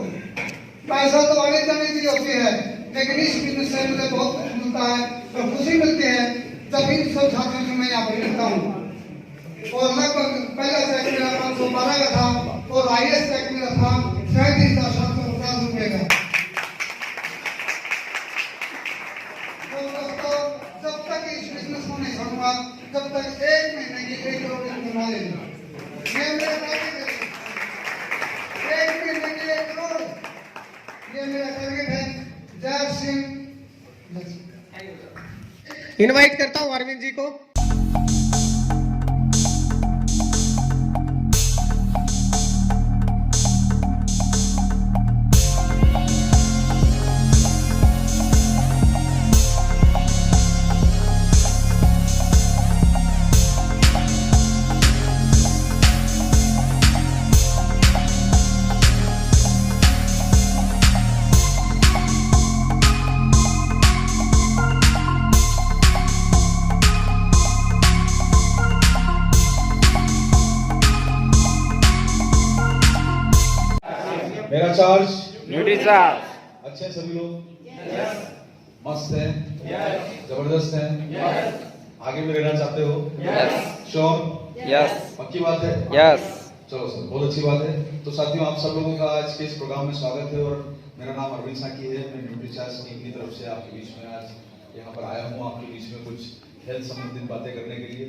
पैसा तो आने जाने की होती है, लेकिन इस बिजनेस से मुझे बहुत कुछ मिलता है और खुशी मिलती है जब इन सब साथियों से मैं यहाँ पर मिलता हूँ। और लगभग पहला चेक मेरा 512 का था और हाईएस्ट चेक मेरा था 37,750 रुपए का। तो दोस्तों, जब तक इस बिजनेस को नहीं छोड़ूंगा, तब तक 1 महीने की 1 करोड़ कमा लेंगे। ये मेरा टारगेट है, 1 महीने की 1 करोड़, ये मेरा टारगेट है। जय सिंह। इनवाइट करता हूँ अरविंद जी को। मेरा चार्ज ड्यूटी चार्ज। अच्छे हैं सभी लोग? मस्त है, जबरदस्त है। आगे भी रहना चाहते हो? श्योर? पक्की बात है? चलो सर, बहुत अच्छी बात है। तो साथियों, आप सब लोगों का आज के इस प्रोग्राम में स्वागत है। और मेरा नाम अरविंद साकी है। मैं ड्यूटी चार्ज टीम की तरफ से आपके बीच में आज यहाँ पर आया हूँ, आपके बीच में कुछ हेल्थ संबंधित बातें करने के लिए।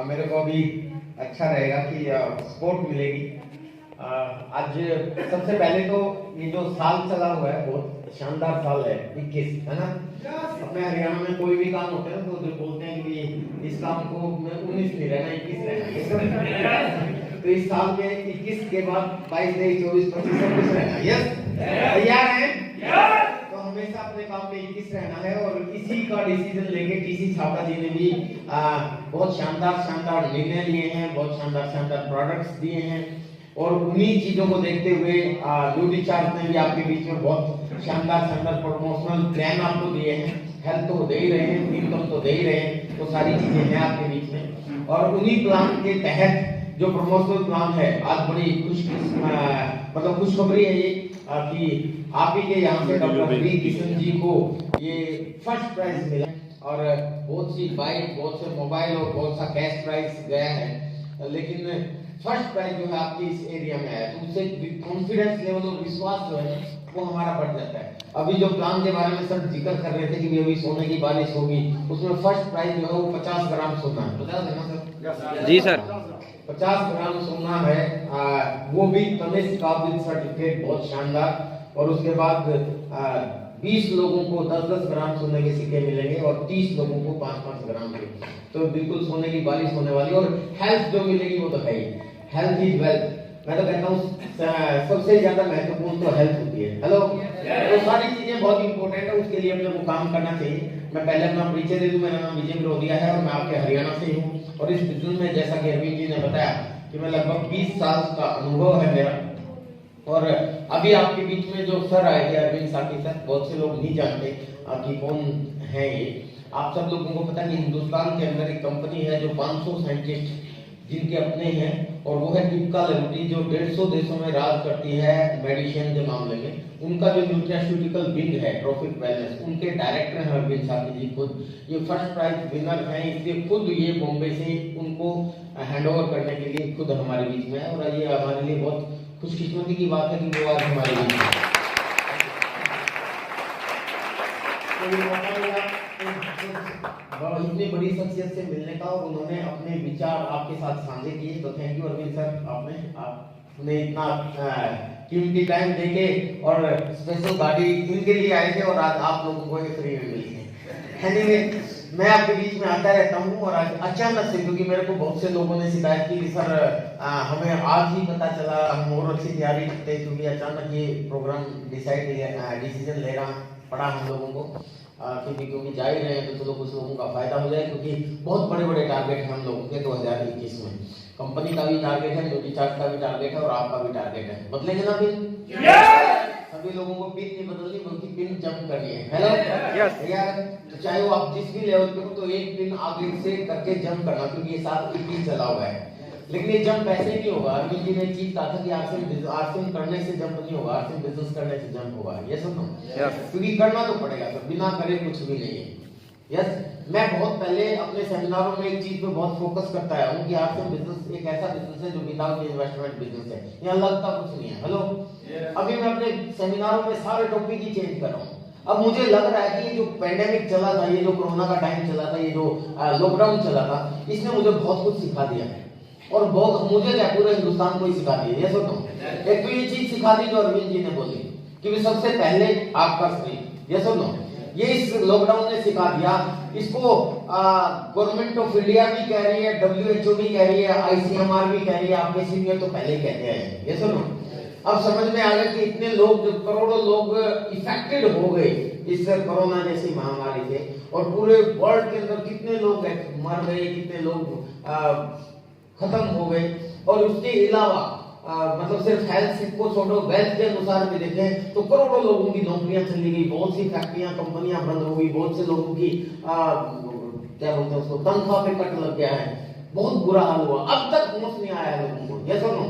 मेरे को अभी अच्छा रहेगा कि सपोर्ट मिलेगी। आज सबसे पहले तो ये जो साल चला हुआ है बहुत शानदार साल है 21, है ना। अपने हरियाणा में कोई भी काम होता है तो जो बोलते हैं कि इस काम को 19 नहीं रहना 21 रहना। तो इस साल में 21 के बाद 22, 23, 24, 25 सब कुछ रहना। यस, तैयार हैं? तो हमेशा अपने काम में 21 रहना है। और इसी का डिसीजन लेके टीसी छावड़ा जी ने भी बहुत शानदार निर्णय लिए हैं, बहुत शानदार प्रोडक्ट्स दिए हैं। और उन्हीं चीजों को देखते हुए ड्यूटी चार्ज ने भी आपके बीच में बहुत शानदार प्रमोशनल प्लान आपको दिए हैं। हेल्थ तो दे ही रहे हैं, इनकम तो दे ही रहे हैं, तो सारी चीजें हैं आपके बीच में। और उन्हीं प्लान के तहत जो प्रमोशनल प्लान है, आज बड़ी खुशखबरी है ये कि आप ही के यहाँ से डॉक्टर वी किशन जी को ये फर्स्ट प्राइज मिला। और बहुत सी बाइक, बहुत से मोबाइल और बहुत सा कैश प्राइज गया है, लेकिन फर्स्ट प्राइज जो है आपके इस एरिया में आया, तो उससे कॉन्फिडेंस लेवल और विश्वास जो है वो हमारा बढ़ जाता है। अभी जो प्लान के बारे में सर जिक्र कर रहे थे कि अभी सोने की बारिश होगी, उसमें फर्स्ट प्राइज जो है वो 50 ग्राम सोना है। 50 है ना सर? जी सर। 50 ग्राम सोना है, वो भी तनिष्क काबिल सर्टिफिकेट, बहुत शानदार। और उसके बाद 20 लोगों को 10-10 ग्राम सोने के सिक्के मिलेंगे और 30 लोगों को 5-5 ग्राम के। तो बिल्कुल सोने की बारिश होने वाली। और हेल्थ जो मिलेगी वो तो है ही, हेल्थ इज वेल्थ। मैं तो कहता हूँ सबसे ज्यादा महत्वपूर्ण तो हेल्थ होती है। हेलो, तो सारी चीजें बहुत इंपॉर्टेंट है, उसके लिए अपने को काम करना चाहिए। मैं पहले अपना परिचय दे दूं, मेरा नाम विजय विरोधिया है और मैं आपके हरियाणा से हूँ। और इस बिजनेस में जैसा कि अरविंद जी ने बताया कि मैं लगभग 20 साल का अनुभव है मेरा। और अभी आपके बीच में जो सर आए थे अरविंद साथी सर, बहुत से लोग नहीं जानते कि कौन है ये। आप सब लोगों को पता है कि हिंदुस्तान के अंदर एक कंपनी है जो 500 साइंटिस्ट जिनके अपने हैं, और वो है टिपका लेबोरेटरी जो 150 देशों में राज करती है मेडिसिन के मामले में। उनका जो न्यूट्रास्यूटिकल विंग है ट्रॉफिक वेलनेस, उनके डायरेक्टर हैं अरविंद साथी जी खुद। ये फर्स्ट प्राइज विनर हैं, इसलिए खुद ये बॉम्बे से उनको हैंडओवर करने के लिए खुद हमारे बीच में है। और ये हमारे लिए बहुत खुशकिस्मती की बात है कि वो आज हमारे बीच में है। इतनी बड़ी शख्सियत से मिलने का, और उन्होंने अपने विचार आपके साथ साझे किए, तो थैंक यू अरविंद सर। आपने इतना कीमती टाइम देके और स्पेशल गाड़ी इनके लिए आए थे और आज आप लोगों को ये फ्री में मिली है। एनीवे, मैं आपके बीच में आता रहता हूँ और आज अचानक से, क्योंकि मेरे को बहुत से लोगों ने शिकायत की सर हमें आज ही पता चला, हम और अच्छी तैयारी करते, क्योंकि अचानक ये प्रोग्राम डिसीजन लेना पड़ा हम लोगों को, क्योंकि जा ही रहे हैं तो चलो कुछ लोगों का फायदा हो जाए, क्योंकि बहुत बड़े बड़े टारगेट हैं हम लोगों के 2021 में। कंपनी का भी टारगेट है, ड्यूटी चार्ज का भी टारगेट है और आपका भी टारगेट है। बदलेंगे ना पिन? सभी लोगों को पिन नहीं बदलनी, बल्कि पिन जंप करनी है। हेलो, यार, तो चाहे वो आप जिस भी लेवल पे हो, तो एक पिन आगे से करके जंप करना, क्योंकि ये 7 पिन चला हुआ है। लेकिन ये जंप ऐसे नहीं होगा। अरविंद जी ने एक चीज कहा था कि आरसीएम करने से जंप नहीं होगा, आरसीएम बिजनेस करने से जंप होगा। ये सुनो, क्योंकि करना तो पड़ेगा सर, बिना करे कुछ भी नहीं है। यस, मैं बहुत पहले अपने सेमिनारों में एक चीज पे बहुत फोकस करता आया हूँ कि आरसीएम बिजनेस एक ऐसा बिजनेस है जो विदाउट इन्वेस्टमेंट बिजनेस है, यहाँ लगता कुछ नहीं है। हेलो, अभी मैं अपने सेमिनारों में सारे टॉपिक ही चेंज कर रहा हूँ। अब मुझे लग रहा है कि ये जो पेंडेमिक चला था, ये जो कोरोना का टाइम चला था, ये जो लॉकडाउन चला था, इसने मुझे बहुत कुछ सिखा दिया है। और बहुत मुझे क्या, पूरे हिंदुस्तान को ही सिखा दिया। ये सुनो, एक तो ये चीज सिखा दी जो अरविंद जी ने बोली कि सबसे पहले आपका शरीर। ये सुनो, ये इस लॉकडाउन ने सिखा दिया। इसको गवर्नमेंट ऑफ इंडिया भी कह रही है, WHO भी कह रही है, ICMR भी कह रही है, आपके सीनियर तो पहले कहते हैं। ये सुनो, अब समझ में आ गया कि इतने लोग, जो करोड़ों लोग इफेक्टेड हो गए इस कोरोना जैसी महामारी से, और पूरे वर्ल्ड के अंदर कितने लोग मर गए, कितने लोग खत्म हो गए। और उसके अलावा मतलब सिर्फ हेल्थ को छोड़ो, वेल्थ के अनुसार भी देखें तो करोड़ों लोगों की नौकरियां चली गई, बहुत सी फैक्ट्रियां, कंपनियां बंद हो गई, बहुत से लोगों की क्या बोलते हैं उसको, तनख्वाह पे कट लग गया है, बहुत बुरा हाल हुआ। अब तक होश नहीं आया लोगों को। ये सुनो,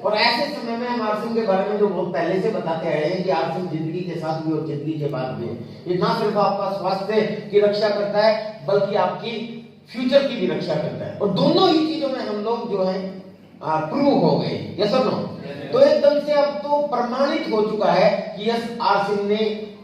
और ऐसे समय में हम आरसीएम के बारे में जो बहुत पहले से बताते आए हैं कि आरसीएम जिंदगी के साथ भी और जिंदगी के बाद भी है। ये ना सिर्फ आपका स्वास्थ्य की रक्षा करता है, बल्कि आपकी फ्यूचर की भी रक्षा करता है। और दोनों ही चीजों में हम लोग जो है प्रूव हो गए। यस और नो? तो एकदम से अब तो प्रमाणित हो चुका है कि यस, आरसीएम ने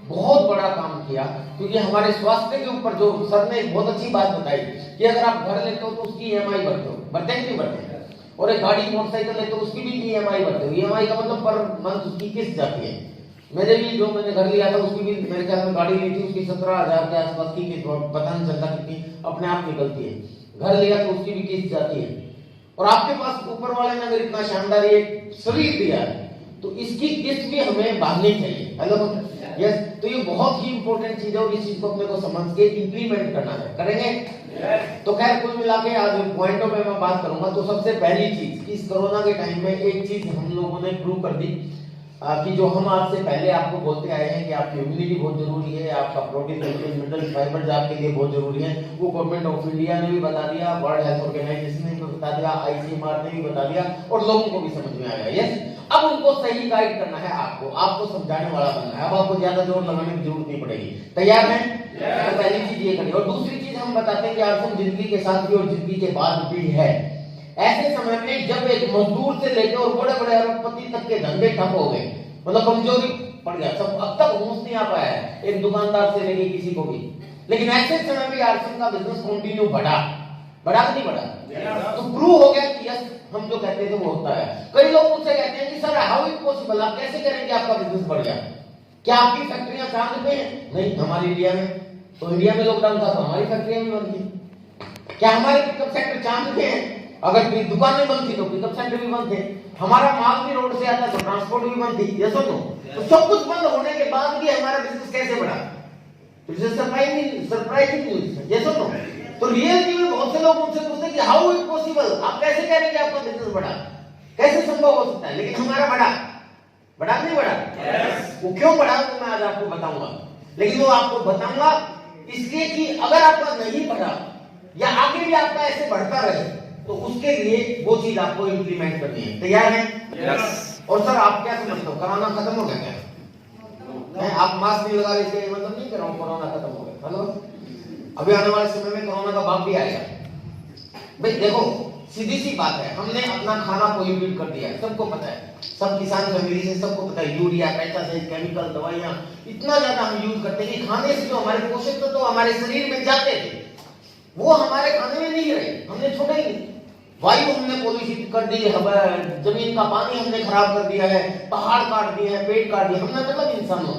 बहुत बड़ा काम किया, क्योंकि हमारे स्वास्थ्य के ऊपर जो सर ने एक बहुत अच्छी बात बताई कि अगर आप घर लेते हो तो उसकी EMI भरते हो, भरते कि नहीं भरते? और एक गाड़ी मोटरसाइकिल लेते हो उसकी भी EMI भरते हो। EMI का मतलब पर मंथ उसकी किस्त जाती है। मेरे भी जो मैंने घर लिया था उसकी भी मेरे ख्याल में गाड़ी ली थी, उसकी 17,000 के आसपास की पता नहीं चलता कितनी अपने आप निकलती है। घर लिया तो उसकी भी किस्त जाती है। और आपके पास ऊपर वाले ने अगर इतना शानदार ये शरीर दिया है तो इसकी किस्त भी हमें भरनी चाहिए। हेलो यस, तो ये बहुत ही इंपॉर्टेंट चीज है और इस चीज को अपने को समझ के इंप्लीमेंट करना है। करेंगे? तो खैर कुल मिला के आज पॉइंटों पे मैं बात करूंगा। तो सबसे पहली चीज, इस कोरोना के टाइम में एक चीज हम लोगों ने प्रूव कर दी कि जो हम आज से पहले आपको बोलते आए हैं कि आपकी इम्यूनिटी बहुत जरूरी है, आपका प्रोटीन मिनरल फाइबर आपके लिए बहुत जरूरी है, वो गवर्नमेंट ऑफ इंडिया ने भी बता दिया, वर्ल्ड हेल्थ ऑर्गेनाइजेशन ने भी बता दिया, आईसीएमआर ने भी बता दिया और लोगों को भी समझ में आ गया। यस, अब उनको सही गाइड करना है, आपको समझाने वाला बनना है। अब आपको ज्यादा जोर लगाने की जरूरत नहीं पड़ेगी। तैयार हैं? तो पहली चीज ये करिए। और दूसरी चीज हम बताते हैं कि आरसम जिंदगी के साथ भी और जिंदगी के बाद भी है। ऐसे समय में जब एक मजदूर से लेकर और बड़े बड़े अरबपति तक के धंधे ठप हो गए, मतलब कमजोरी पड़ गया, सब अब तक होश नहीं आ पाया है एक दुकानदार से लेके किसी को भी। लेकिन ऐसे समय में आरसीएम का बिजनेस कंटिन्यू बढ़ा कि नहीं बढ़ा? तो प्रूव हो गया कि यस, हम जो कहते थे वो होता है। कई लोग मुझसे कहते हैं कि सर हाउ इज पॉसिबल, आप कैसे करेंगे आपका बिजनेस बढ़ गया? क्या आपकी फैक्ट्रियां चांद पे हैं? नहीं, हमारे इंडिया में तो इंडिया में लॉकडाउन था तो हमारी फैक्ट्रियां भी बंद थी। क्या हमारे पिकअप सेंटर चांद पे हैं? अगर दुकानें बंद थी तो पिकअप सेंटर भी बंद थे। हमारा माल भी रोड से आता तो ट्रांसपोर्ट भी बंद थी। यस और नो? तो सब कुछ बंद होने के बाद भी हमारा बिजनेस कैसे बढ़ा? Surprising news. यस और नो? तो रियलिटी में बहुत से लोग मुझसे पूछते हैं कि हाउ इज पॉसिबल, आप कैसे करेंगे आपका बिजनेस बढ़ा, कैसे संभव हो सकता है? लेकिन हमारा बढ़ा नहीं बढ़ा? वो क्यों बढ़ा तो मैं आज आपको बताऊंगा। लेकिन वो आपको बताऊंगा इसलिए कि अगर आपका नहीं बढ़ा या आगे भी आपका ऐसे बढ़ता रहे तो उसके लिए वो चीज आपको इंप्लीमेंट करनी है। तैयार हैं? और सर आप क्या समझते हो, कोरोना खत्म हो गया क्या? आप मास्क नहीं लगा रहे इसका मतलब नहीं कर रहा हूं कोरोना खत्म हो गया। हेलो, अभी आने वाले समय में कोरोना का बाप भी आएगा। भाई देखो, सीधी सी बात है, हमने अपना खाना पोल्यूट कर दिया है, सबको पता है, सब किसान फैमिली से सबको पता है। यूरिया, पेस्टिसाइड, केमिकल, दवाइयां इतना ज्यादा हम यूज करते हैं कि खाने से जो हमारे पोषक तत्व तो हमारे शरीर में जाते थे वो हमारे खाने में नहीं रहे, हमने छोड़े ही नहीं। वायु हमने पोल्यूशन कर दी, जमीन का पानी हमने खराब कर दिया है, पहाड़ काट दिए हैं, पेड़ काट दिए हमने, मतलब इंसानों।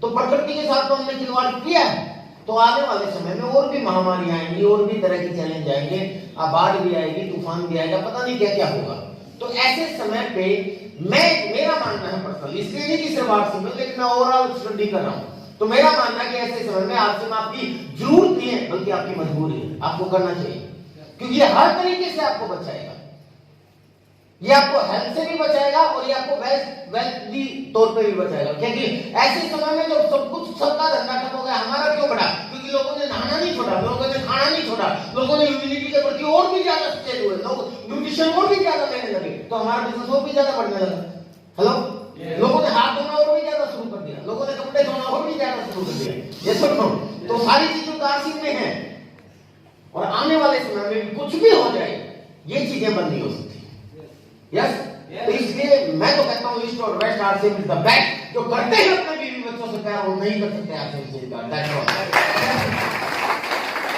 तो प्रकृति के साथ तो हमने खिलवाड़ किया है। तो आने वाले समय में और भी महामारियां आएंगी, और भी तरह के चैलेंज आएंगे, बाढ़ भी आएगी, तूफान भी आएगा, पता नहीं क्या क्या होगा। तो ऐसे समय पे मेरा मानना है पर्सनल, इसलिए नहीं कि सिर्फ आरसीएम में, लेकिन मैं ओवरऑल स्टडी कर रहा हूं, तो मेरा मानना है कि ऐसे समय में आरसीएम आपकी जरूरत नहीं है बल्कि आपकी मजबूरी है, आपको करना चाहिए। क्योंकि ये हर तरीके से आपको बचाएगा, ये आपको हेल्थ से भी बचाएगा और ये आपको वेल्थी तौर पे भी बचाएगा। क्योंकि ऐसे समय में जब सब कुछ सबका धंधा ठप हो गया, हमारा क्यों बढ़ा? क्योंकि लोगों ने नहाना नहीं छोड़ा, लोगों ने खाना नहीं छोड़ा, लोगों ने इम्यूनिटी के प्रति और भी ज्यादा सचेत हुए, लोग न्यूट्रिशन और भी ज्यादा लेने लगे, तो हमारा बिजनेस और भी ज्यादा बढ़ने लगा। हेलो, लोगों ने हाथ धोना और भी ज्यादा शुरू कर दिया, लोगों ने कपड़े धोना और भी ज्यादा शुरू कर दिया। ये सुनो, तो सारी चीजों का आरसीएम में है और आने वाले समय में कुछ भी हो जाए ये चीजें बंद नहीं हो सकती। यस, तो इसलिए मैं तो कहता हूं ईस्ट और west RCM is the best. जो करते हैं अपने बीवी बच्चों से प्यार वो नहीं कर सकते आरसीएम से प्यार।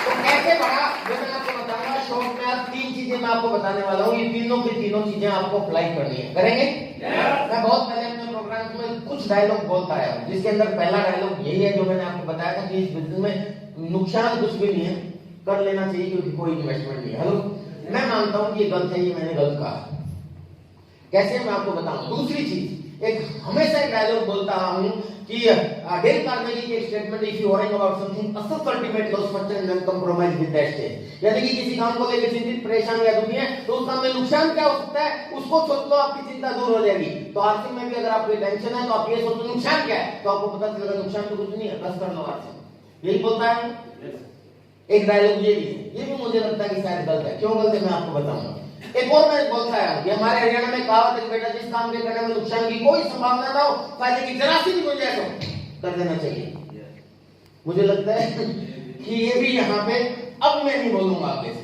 तो कैसे बढ़ा जो मैं आपको बताऊंगा शॉर्ट में। आज 3 चीजें मैं आपको बताने वाला हूं, ये तीनों की तीनों चीजें आपको अप्लाई करनी है। करेंगे? मैं बहुत पहले अपने प्रोग्राम में कुछ डायलॉग बोलता आया हूं, जिसके अंदर पहला डायलॉग यही है जो मैंने आपको बताया था कि इस बिजनेस में नुकसान कुछ भी नहीं है, कर लेना चाहिए क्योंकि कोई इन्वेस्टमेंट नहीं है। हेलो, मैं मानता हूं कि ये गलत है, ये मैंने गलत कहा। कैसे मैं आपको बताऊं। दूसरी चीज, एक हमेशा एक डायलॉग बोलता हूं कि डेल कार्नेगी की एक statement, if you worrying about something Asaf ultimate loss function and compromise with that state, यानी कि किसी काम को लेकर चिंतित, परेशान या दुखी है तो उस काम में नुकसान क्या हो सकता है उसको सोच लो, आपकी चिंता दूर हो जाएगी। तो आरसीएम में भी अगर आपको टेंशन है तो आप ये सोचो नुकसान क्या है, तो आपको पता चलेगा नुकसान तो कुछ नहीं है, बस कर लो आरसीएम। यही बोलता है एक डायलॉग। ये भी मुझे लगता है कि शायद गलत है। क्यों गलत है मैं आपको बताऊंगा। एक और मैं बोलता है कि हमारे हरियाणा में कहावत है, बेटा जिस काम के करने में नुकसान की कोई संभावना ना हो, फायदे की जरा सी भी गुंजाइश हो कर देना चाहिए। मुझे लगता है कि ये भी यहाँ पे अब मैं नहीं बोलूंगा आपके से,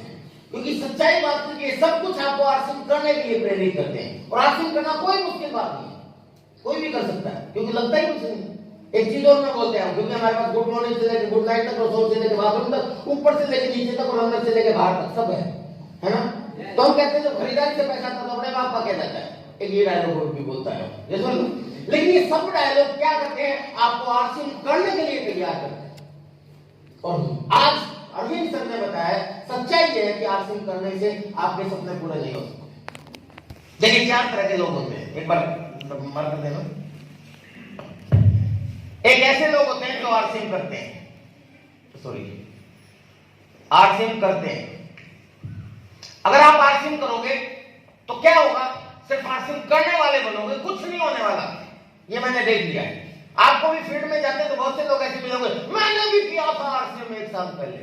क्योंकि सच्चाई बात है कि सब कुछ आपको आरसीएम करने के लिए प्रेरित करते हैं और आरसीएम करना कोई मुश्किल बात नहीं है, कोई भी कर सकता है क्योंकि लगता ही कुछ नहीं। एक चीज और मैं बोलते हैं, क्योंकि हमारे पास गुड मॉर्निंग से लेकर गुड नाइट तक, रसोई से लेकर बाथरूम तक, ऊपर से लेकर नीचे तक और अंदर से लेकर बाहर तक सब है ना। तो हम कहते हैं जब खरीदारी से पैसा आता तो अपने बाप का क्या जाता है, एक ये डायलॉग भी बोलता है। लेकिन ये सब डायलॉग क्या करते हैं, आपको आरसीएम करने के लिए तैयार करते हैं। और आज अरविंद सर ने बताया सच्चाई ये है कि आरसीएम करने से आपके सपने पूरे नहीं हो सकते। देखिए 4 तरह के लोग होते हैं, एक बार मार कर देना। एक ऐसे लोग होते हैं जो आरसीएम करते हैं, सॉरी आरसीएम करते हैं। अगर आप आरसीएम करोगे तो क्या होगा, सिर्फ आरसीएम करने वाले बनोगे, कुछ नहीं होने वाला। ये मैंने देख लिया है। आपको भी फील्ड में जाते तो बहुत से लोग ऐसे मिलोगे, मैंने भी किया था आरसीएम 1 साल पहले,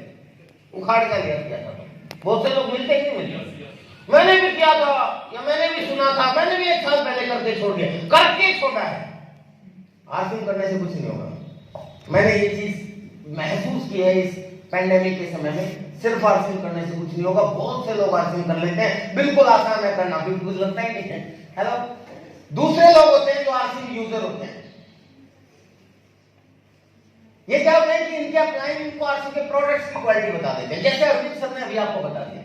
उखाड़ कर किया था। बहुत से लोग मिलते ही नहीं मिलते, मैंने भी किया था या मैंने भी सुना था, मैंने भी 1 साल पहले करके छोड़ दिया, करके छोड़ा है। आरसीएम करने से कुछ नहीं होगा। मैंने ये चीज महसूस की है इस पैंडेमिक के समय में। सिर्फ आरसीएम करने से कुछ नहीं होगा। बहुत से लोग आरसीएम कर लेते हैं, बिल्कुल आसान है करना, बिल्कुल लगता ही नहीं है। हेलो, दूसरे लोग होते हैं जो आरसीएम यूजर होते हैं। ये क्या होता है कि इनके अपलाइन इनको आरसीएम के प्रोडक्ट्स की क्वालिटी बता देते हैं, जैसे अरविंद सर ने अभी आपको बता दिया।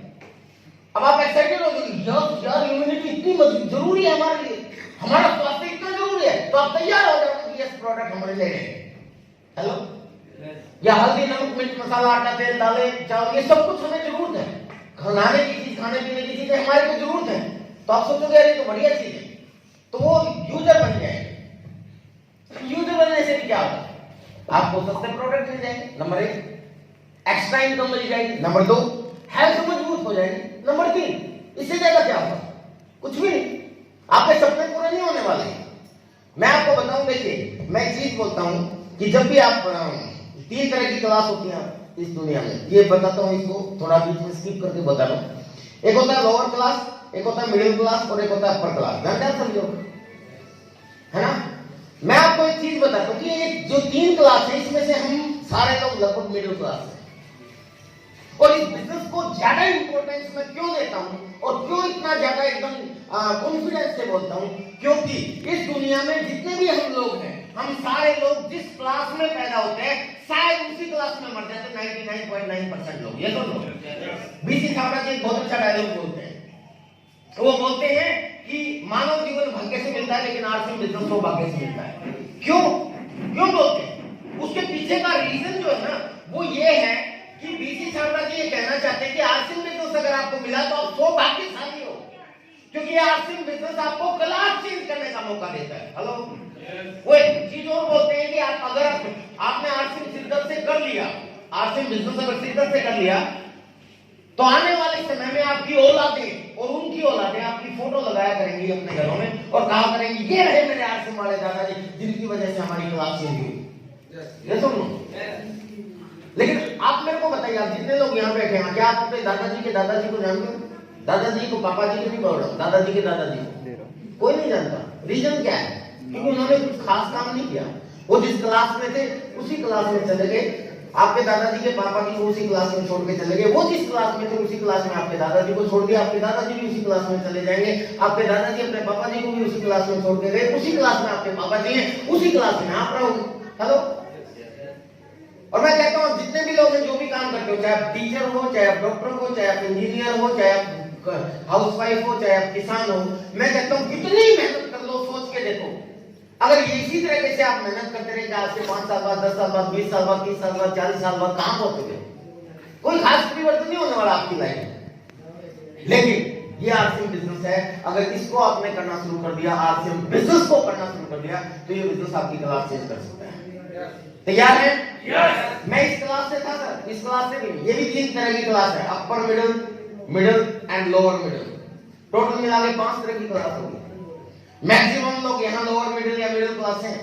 अब आप एक्साइटेड हो जाएंगे, यार इम्यूनिटी इतनी जरूरी है हमारे लिए, हमारा स्वास्थ्य इतना जरूरी है, तो आप तैयार हो जाओगे कि ये प्रोडक्ट हमारे ले रहे हैं। हेलो, या हल्दी, नमक, मिर्च, मसाला, आटा, तेल, दालें, चावल, ये सब कुछ हमें जरूरत है। खाने की चीज, खाने पीने की चीजें हमारे को जरूरत है। तो आप सोचोगे यार ये तो बढ़िया चीज है, तो वो यूजर बन जाएंगे। यूजर बनने से भी क्या होगा, आपको सस्ते प्रोडक्ट मिल जाएंगे, नंबर 1, एक्स्ट्रा इनकम मिल जाएगी, नंबर 2, हेल्थ मजबूत हो जाएगी, नंबर 3, इससे ज्यादा क्या होगा, कुछ भी नहीं। आपके सपने पूरे नहीं होने वाले। मैं आपको बताऊं, देखिए मैं एक चीज बोलता हूं कि जब भी आप 3 तरह की क्लास होती है इस दुनिया में, ये बताता हूं, इसको थोड़ा बीच में स्किप करके बता रहा हूं। एक होता है लोअर क्लास, एक होता है मिडिल क्लास और एक होता है अपर क्लास। ध्यान समझो, है ना। मैं आपको एक चीज बताता हूं कि ये जो 3 क्लास है इसमें से हम सारे लोग लगभग मिडिल क्लास है। और इस बिजनेस को ज्यादा इंपॉर्टेंस मैं क्यों देता हूं और क्यों इतना ज्यादा एकदम कॉन्फिडेंस से बोलता हूं, क्योंकि इस दुनिया में जितने भी हम लोग हैं, हम सारे लोग जिस क्लास में पैदा होते हैं शायद उसी क्लास में मर जाते 99.9% लोग। ये तो लोग बीसी छाबड़ा जी बहुत अच्छा डायलॉग बोलते हैं। वो बोलते हैं कि मानव जीवन भाग्य से मिलता है लेकिन आरसीएम बिजनेस को भाग्य से मिलता है। क्यों बोलते हैं, उसके पीछे का रीजन जो है ना वो ये है कि बीसी छाबड़ा जी ये कहना चाहते हैं कि आरसीएम बिजनेस अगर आपको मिला तो आप सौभाग्यशाली हो, क्योंकि आरसीएम बिजनेस आपको क्लास चेंज करने का मौका देता है। हेलो, वो एक चीज और बोलते हैं कि आप अगर आपने आरसीएम सिद्धत से कर लिया, आरसीएम बिजनेस अगर सिद्धत से कर लिया तो आने वाले समय में आपकी औलादें और उनकी औलादें आपकी फोटो लगाया करेंगी अपने घरों में और कहा करेंगी ये रहे मेरे आरसीएम वाले दादाजी जिनकी वजह से हमारी क्लास चेंज हुई। ये सुनो, लेकिन आप मेरे को बताइए, आप जितने लोग यहाँ बैठे हैं क्या आप अपने दादाजी के दादाजी को जानते हो? दादाजी को पापा जी को नहीं बोल रहा, दादाजी के दादाजी को कोई नहीं जानता। रीजन क्या है, क्योंकि उन्होंने कुछ खास काम नहीं किया। वो जिस क्लास में थे उसी क्लास में चले गए, आपके दादाजी के पापा जी को उसी क्लास में छोड़ के चले गए। वो जिस क्लास में थे उसी क्लास में आपके दादाजी को छोड़ दिया, आपके दादाजी भी उसी क्लास में चले जाएंगे। आपके दादाजी अपने पापा जी को भी उसी क्लास में छोड़ के गए, उसी क्लास में आपके पापा जी हैं, उसी क्लास में आप रहोगे। हेलो, और मैं कहता हूँ जितने भी लोग हैं जो भी काम करते हो, चाहे आप टीचर हो, चाहे आप डॉक्टर हो, चाहे आप इंजीनियर हो, चाहे आप हाउसवाइफ हो, चाहे आप किसान हो, मैं कहता हूँ कितनी मेहनत कर लो, सोच के देखो। अगर इसी तरीके से आप मेहनत करते रहेंगे, आज से 5 साल बाद, 10 साल बाद, 20 साल बाद, 30 साल बाद, 40 साल बाद कहां पहुंचोगे? कोई खास परिवर्तन नहीं होने वाला आपकी लाइफ में। लेकिन ये आरसीएम बिजनेस है, अगर इसको आपने करना शुरू कर दिया, आरसीएम बिजनेस को करना शुरू कर दिया, तो ये बिजनेस आपकी क्लास चेंज कर सकता है। तैयार है? यस। मैं इस क्लास से था सर, इस क्लास से नहीं, ये भी 3 तरह की क्लास है, upper middle and lower middle. Total मिला के 5 तरह की क्लास होगी। मैक्सिमम लोग यहाँ लोअर मिडिल या मिडिल क्लास हैं।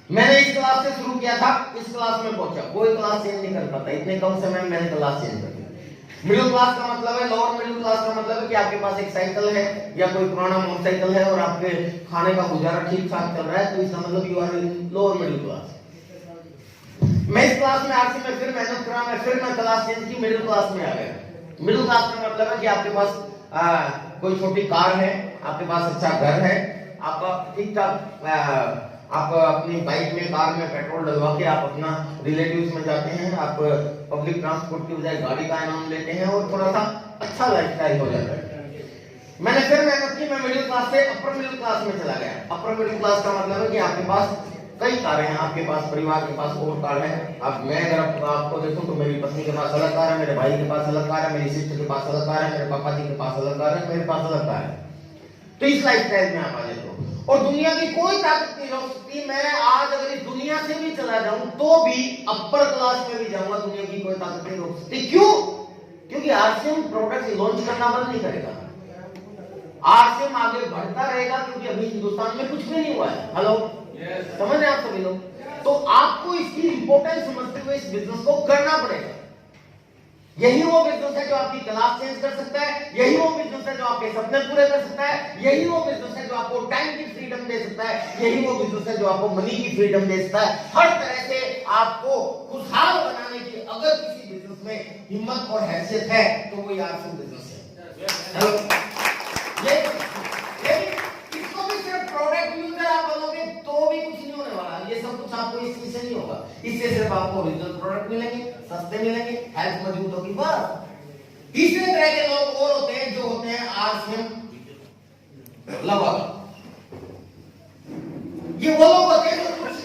मैंने इस क्लास से शुरू किया था, इस क्लास में पहुंचा, कोई क्लास चेंज नहीं कर पाता, इतने कम समय में मैंने क्लास चेंज कर दी। मिडिल क्लास का मतलब है, लोअर मिडिल क्लास का मतलब है कि आपके पास एक साइकिल है या कोई पुराना मोटरसाइकिल है और आपके खाने का गुजारा ठीक ठाक चल रहा है, तो इसका मतलब you are lower middle class. मैं इस क्लास में आरसी में फिर मेहनत करा, मैं क्लास चेंज की, मिडिल क्लास में आ गया। मिडिल क्लास का मतलब है कि आपके पास कोई छोटी कार है, आपके पास अच्छा घर है, आपका ठीक ठाक आप अपनी बाइक में, कार में पेट्रोल डलवा के आप अपना रिलेटिव्स में जाते हैं, आप पब्लिक ट्रांसपोर्ट की बजाय गाड़ी का इनाम लेते हैं और थोड़ा सा अच्छा लाइफस्टाइल हो जाता है। मैंने फिर मेहनत की, मैं मिडिल क्लास से अपर मिडिल क्लास में चला गया। अपर मिडिल क्लास का मतलब है कि आपके पास कई कारें हैं, आपके पास परिवार के पास और कार है। अब मैं अगर आपको देखूं तो मेरी पत्नी के पास अलग कार है, मेरे भाई के पास अलग कार है, मेरी सिस्टर के पास अलग कार है, मेरे पापा जी के पास अलग कार है, मेरे पास अलग कार है। तो इस लाइफस्टाइल में आप आ जाते हो और दुनिया की कोई ताकत नहीं रोक सकती। मैं आज अगर इस दुनिया से भी चला जाऊं तो भी अपर क्लास में भी जाऊंगा, दुनिया की कोई ताकत नहीं रोक सकती। क्यों? क्योंकि आरसीएम प्रोडक्ट लॉन्च करना बंद नहीं करेगा, आरसीएम आगे बढ़ता रहेगा, क्योंकि अभी हिंदुस्तान में कुछ भी नहीं हुआ है। हेलो, समझ रहे हैं आप सभी लोग? तो आपको इसकी इंपॉर्टेंस समझते हुए इस बिजनेस को करना पड़ेगा। यही वो बिजनेस है जो आपकी क्लास चेंज कर सकता है, यही वो बिजनेस है जो आपके सपने पूरे कर सकता है, यही वो बिजनेस है जो आपको टाइम की फ्रीडम दे सकता है, यही वो बिजनेस है जो आपको मनी की फ्रीडम दे सकता है। हर तरह से आपको खुशहाल बनाने की अगर किसी बिजनेस में हिम्मत और हैसियत है तो वो आरसीएम बिजनेस है। इसको भी सिर्फ प्रोडक्ट यूजर आप बनोगे तो भी कुछ नहीं होने वाला। ये सब कुछ आपको इससे नहीं होगा, इससे सिर्फ आपको ओरिजिनल प्रोडक्ट मिलेंगे, सस्ते मिलेंगे, हेल्थ मजबूत होगी, बस। तीसरे तरह के लोग और होते हैं जो होते हैं आरसीएम लवर। ये वो लोग होते हैं जो कुछ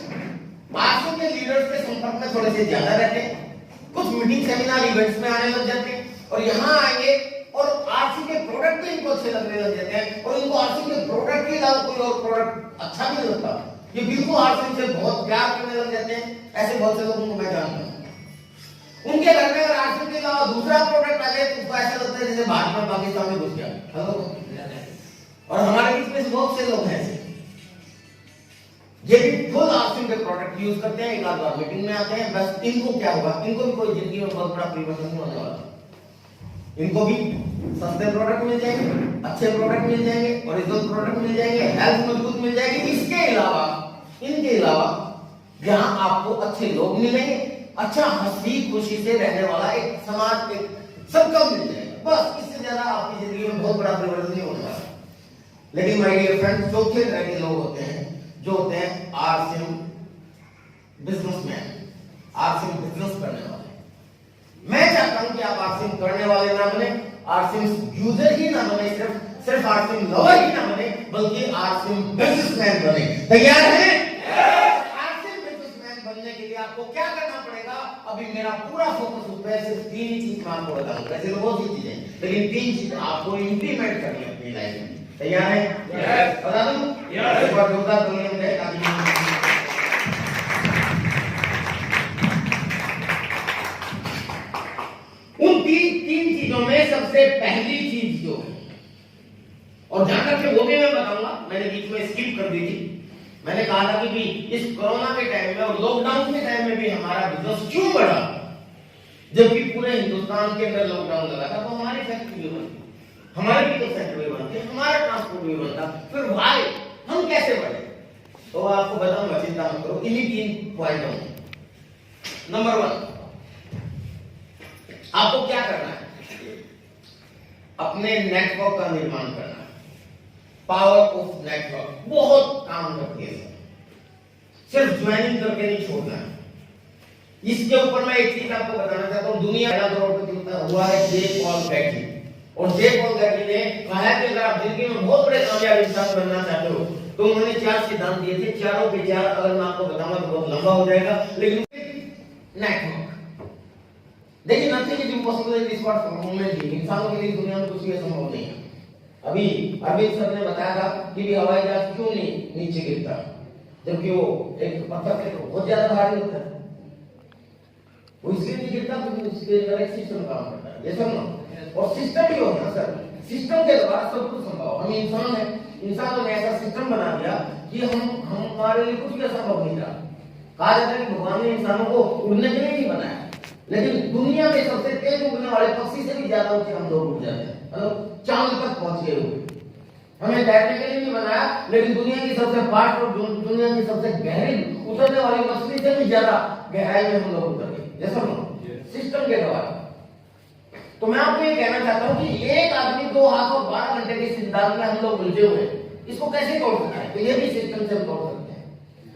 आरसीएम के लीडर्स के संपर्क में थोड़े से ज्यादा रहते हैं, कुछ मीटिंग सेमिनार इवेंट्स में आने लग जाते हैं और यहाँ आएंगे और आरसीएम के प्रोडक्ट भी इनको अच्छे लगने लग जाते हैं और इनको आरसीएम के प्रोडक्ट के अलावा कोई और प्रोडक्ट अच्छा भी नहीं लगता। ये बिल्कुल आरसीएम से बहुत प्यार करने लग जाते हैं। ऐसे बहुत से लोगों को मैं जानता हूं, उनके घर में अगर आरसीएम के अलावा दूसरा प्रोडक्ट आ जाए तो उसको ऐसा लगता है जैसे भारत में पाकिस्तान में घुस गया। और हमारे बीच में बहुत से लोग हैं ऐसे, ये भी फुल आरसीएम के प्रोडक्ट यूज करते हैं, एक आध बार मीटिंग में आते हैं, बस इनको क्या होगा, इनको भी कोई जिंदगी में बहुत बड़ा परिवर्तन नहीं होने वाला। इनको भी सस्ते प्रोडक्ट मिल जाएंगे, अच्छे प्रोडक्ट मिल जाएंगे, ओरिजिनल प्रोडक्ट मिल जाएंगे, हेल्थ मजबूत मिल जाएगी। इसके अलावा इनके अलावा यहाँ आपको अच्छे लोग मिलेंगे, अच्छा हंसी खुशी से रहने वाला एक समाज, एक सबका मिल जाएगा। बस इससे ज्यादा आपकी जिंदगी में बहुत बड़ा परिवर्तन नहीं होने वाला। लेकिन माय डियर फ्रेंड्स, चौथे तरह के लोग होते हैं जो होते हैं आरसीएम बिजनेसमैन, आरसीएम बिजनेस करने वाले। मैं चाहता हूं कि आप आरसीएम करने वाले ना बने, आरसीएम यूजर ही ना बने, सिर्फ आरसीएम लवर ही ना बने, बल्कि आरसीएम बिजनेसमैन बने। तैयार हैं? आरसीएम बिजनेसमैन बनने के लिए आपको क्या करना पड़ेगा? अभी मेरा पूरा फोकस उस पर, सिर्फ 3 चीज मैं आपको बताऊंगा। ऐसे तो बहुत सी चीजें, लेकिन 3 चीज आपको इंप्लीमेंट करनी है अपनी लाइफ में। तैयार हैं? बता दूं? एक बार जोरदार बोलिए मुझे ताकि उन तीन चीजों में सबसे पहली चीज जो है, और जहां तक वो भी मैं बताऊंगा, मैंने बीच में स्किप कर दी थी। मैंने कहा था कि भी इस कोरोना के टाइम में और लॉकडाउन के टाइम में भी हमारा बिजनेस क्यों बढ़ा, जबकि पूरे हिंदुस्तान के अंदर लॉकडाउन लगा था। तो हमारी फैक्ट्री भी बनती, हमारे व्हीकल सेक्टर भी बनते, हमारा ट्रांसपोर्ट भी बनता, फिर भाई हम कैसे बढ़े? तो आपको बताऊंगा, चिंता मत करो। इन्हीं 3 पॉइंट होंगे। नंबर 1, आपको क्या करना है? अपने नेटवर्क का निर्माण करना है। पावर ऑफ नेटवर्क बहुत काम करती है, सिर्फ ज्वाइनिंग करके नहीं छोड़ना है। इसके ऊपर मैं एक चीज आपको बताना चाहता हूं। दुनिया का करोड़पति हुआ है जे पॉल गैटली, और जे पॉल गैटली ने कहा है कि अगर आप जिंदगी में बहुत बड़े कामयाब इंसान बनना चाहते हो तो उन्होंने 4 सिद्धांत दिए थे। चारों के 4 अगर मैं आपको बताऊंगा तो बहुत लंबा हो जाएगा, लेकिन नेटवर्क देखिए, nothing is impossible in this world for human being. इंसानों के लिए दुनिया में कुछ भी असंभव नहीं है। अभी अरविंद सर ने बताया था कि भी हवाई जहाज क्यों नहीं नीचे गिरता, जबकि वो एक पत्थर के बहुत ज्यादा भारी होता है। वो इसलिए नहीं गिरता क्योंकि उसके अंदर एक सिस्टम काम करता है। ये समझो, और सिस्टम ही होता है सर, सिस्टम के द्वारा सब कुछ संभव। हम इंसान है, इंसानों ने ऐसा सिस्टम बना दिया कि हमारे लिए कुछ भी असंभव नहीं था। कहा जाता है कि भगवान ने इंसानों को उड़ने के लिए नहीं बनाया, लेकिन दुनिया में सबसे तेज उड़ने वाले पक्षी से भी ज्यादा ऊंचे हम लोग उड़ जाते हैं, मतलब चांद तक पहुंच गए हुए। हमें तैरने के लिए नहीं बनाया, लेकिन दुनिया की सबसे फास्ट और दुनिया की सबसे गहरी उतरने वाली मछली से भी ज्यादा गहराई में हम लोग उतर गए, जैसा सिस्टम के द्वारा। तो मैं आपको ये कहना चाहता हूं कि एक आदमी 2 हाथ और 12 घंटे के सिद्धांत में हम लोग उलझे हुए हैं, इसको कैसे तोड़ सकते हैं? तो ये भी सिस्टम से हम तोड़ सकते हैं।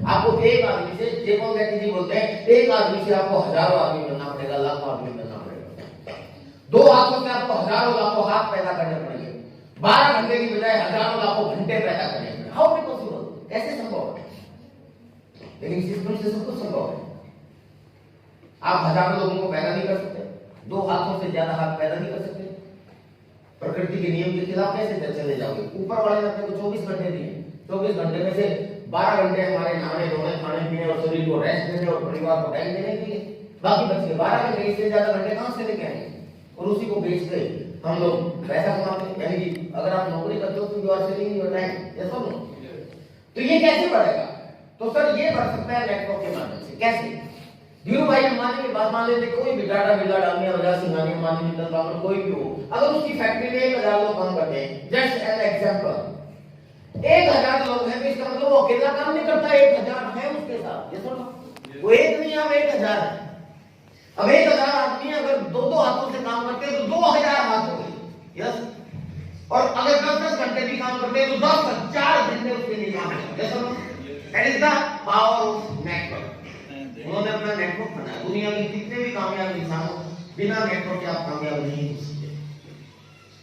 आपको एक आदमी से, जे पॉल गैटली जी बोलते हैं, एक आदमी से आपको हजारों आदमी बनना पड़ेगा, लाखों आदमी बनना पड़ेगा। 2 हाथों से आपको हजारों लाखों हाथ पैदा करने पड़ेंगे। 12 घंटे की बजाय हजारों लाखों घंटे पैदा करेंगे। हाउ इट पॉसिबल, कैसे संभव है? लेकिन सिस्टम से सब कुछ संभव है। आप हजारों लोगों को पैदा नहीं कर सकते, 2 हाथों से ज्यादा हाथ पैदा नहीं कर सकते। प्रकृति के नियम के खिलाफ कैसे चले जाओगे? ऊपर वाले ने अपने को 24 घंटे दिए, 24 घंटे में से 12 घंटे हमारे नहाने धोने खाने पीने और शरीर को रेस्ट देने और परिवार को टाइम देने के लिए, बाकी बच गए 12 घंटे। इससे ज्यादा घंटे कहां से लेके आएंगे? और उसी को बेच के हम लोग पैसा कमाते हैं। यानी कि अगर आप नौकरी करते हो तो you are saving your time, ये सब नो। तो ये कैसे बढ़ेगा? तो सर ये बढ़ सकता है नेटवर्क के माध्यम से। कैसे? धीरू भाई अंबानी की बात मान लेते, कोई भी टाटा बिरला डालमिया बजाज सिंघानिया अंबानी मित्तल बाबर कोई भी हो, अगर उसकी फैक्ट्री में 1000 लोग काम करते हैं, जस्ट एन एग्जांपल, 1000 लोग हैं, तो इसका मतलब वो अकेला काम नहीं करता, 1000 है उसके साथ। ये सुनो, वो एक नहीं, हम 1000 है। अब 1000 आदमी अगर 2-2 हाथों से काम करते हैं तो 2000 हाथ हो गए। यस, और अगर 10-10 घंटे भी काम करते हैं तो 10,000 घंटे उसके लिए काम करते हैं। That is the power of network. उन्होंने अपना नेटवर्क बनाया। दुनिया में कितने भी कामयाब इंसान हो, बिना नेटवर्क के आप कामयाब नहीं हो सकते।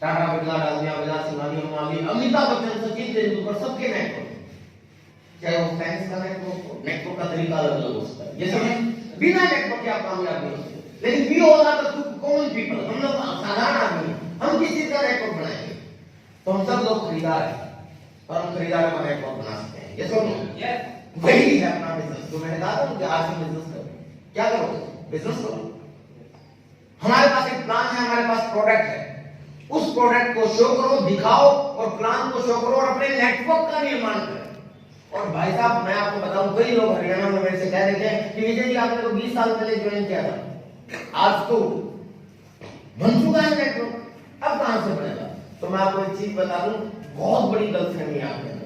टाटा बिरला डालमिया बजाज सिंघानिया अंबानी अमिताभ बच्चन सचिन तेंदुलकर सबके नेटवर्क, चाहे वो फैंस का नेटवर्क का तरीका अलग हो सकता है। ये सब बिना नेटवर्क के आप कामयाब नहीं हो सकते। लेकिन we all are the common people, हम लोग साधारण आदमी, हम किस चीज का नेटवर्क बनाएंगे? तो हम सब लोग खरीदार हैं और हम खरीदार का नेटवर्क बना सकते हैं। ये सब वही है अपना बिजनेस। तो मैंने कहा था कि आज से बिजनेस करो। क्या करो? बिजनेस करो। हमारे पास एक प्लान है, हमारे पास प्रोडक्ट है, उस प्रोडक्ट को शो करो, दिखाओ और प्लान को शो करो और अपने नेटवर्क का निर्माण करो। और भाई साहब मैं आपको बताऊं, कई लोग हरियाणा में मेरे से कह रहे थे कि विजय जी आपने तो 20 साल पहले ज्वाइन किया था, आज तो बन चुका है नेटवर्क, अब कहां से बनेगा? तो मैं आपको एक चीज बता दूं, बहुत बड़ी गलतफहमी है आपके अंदर।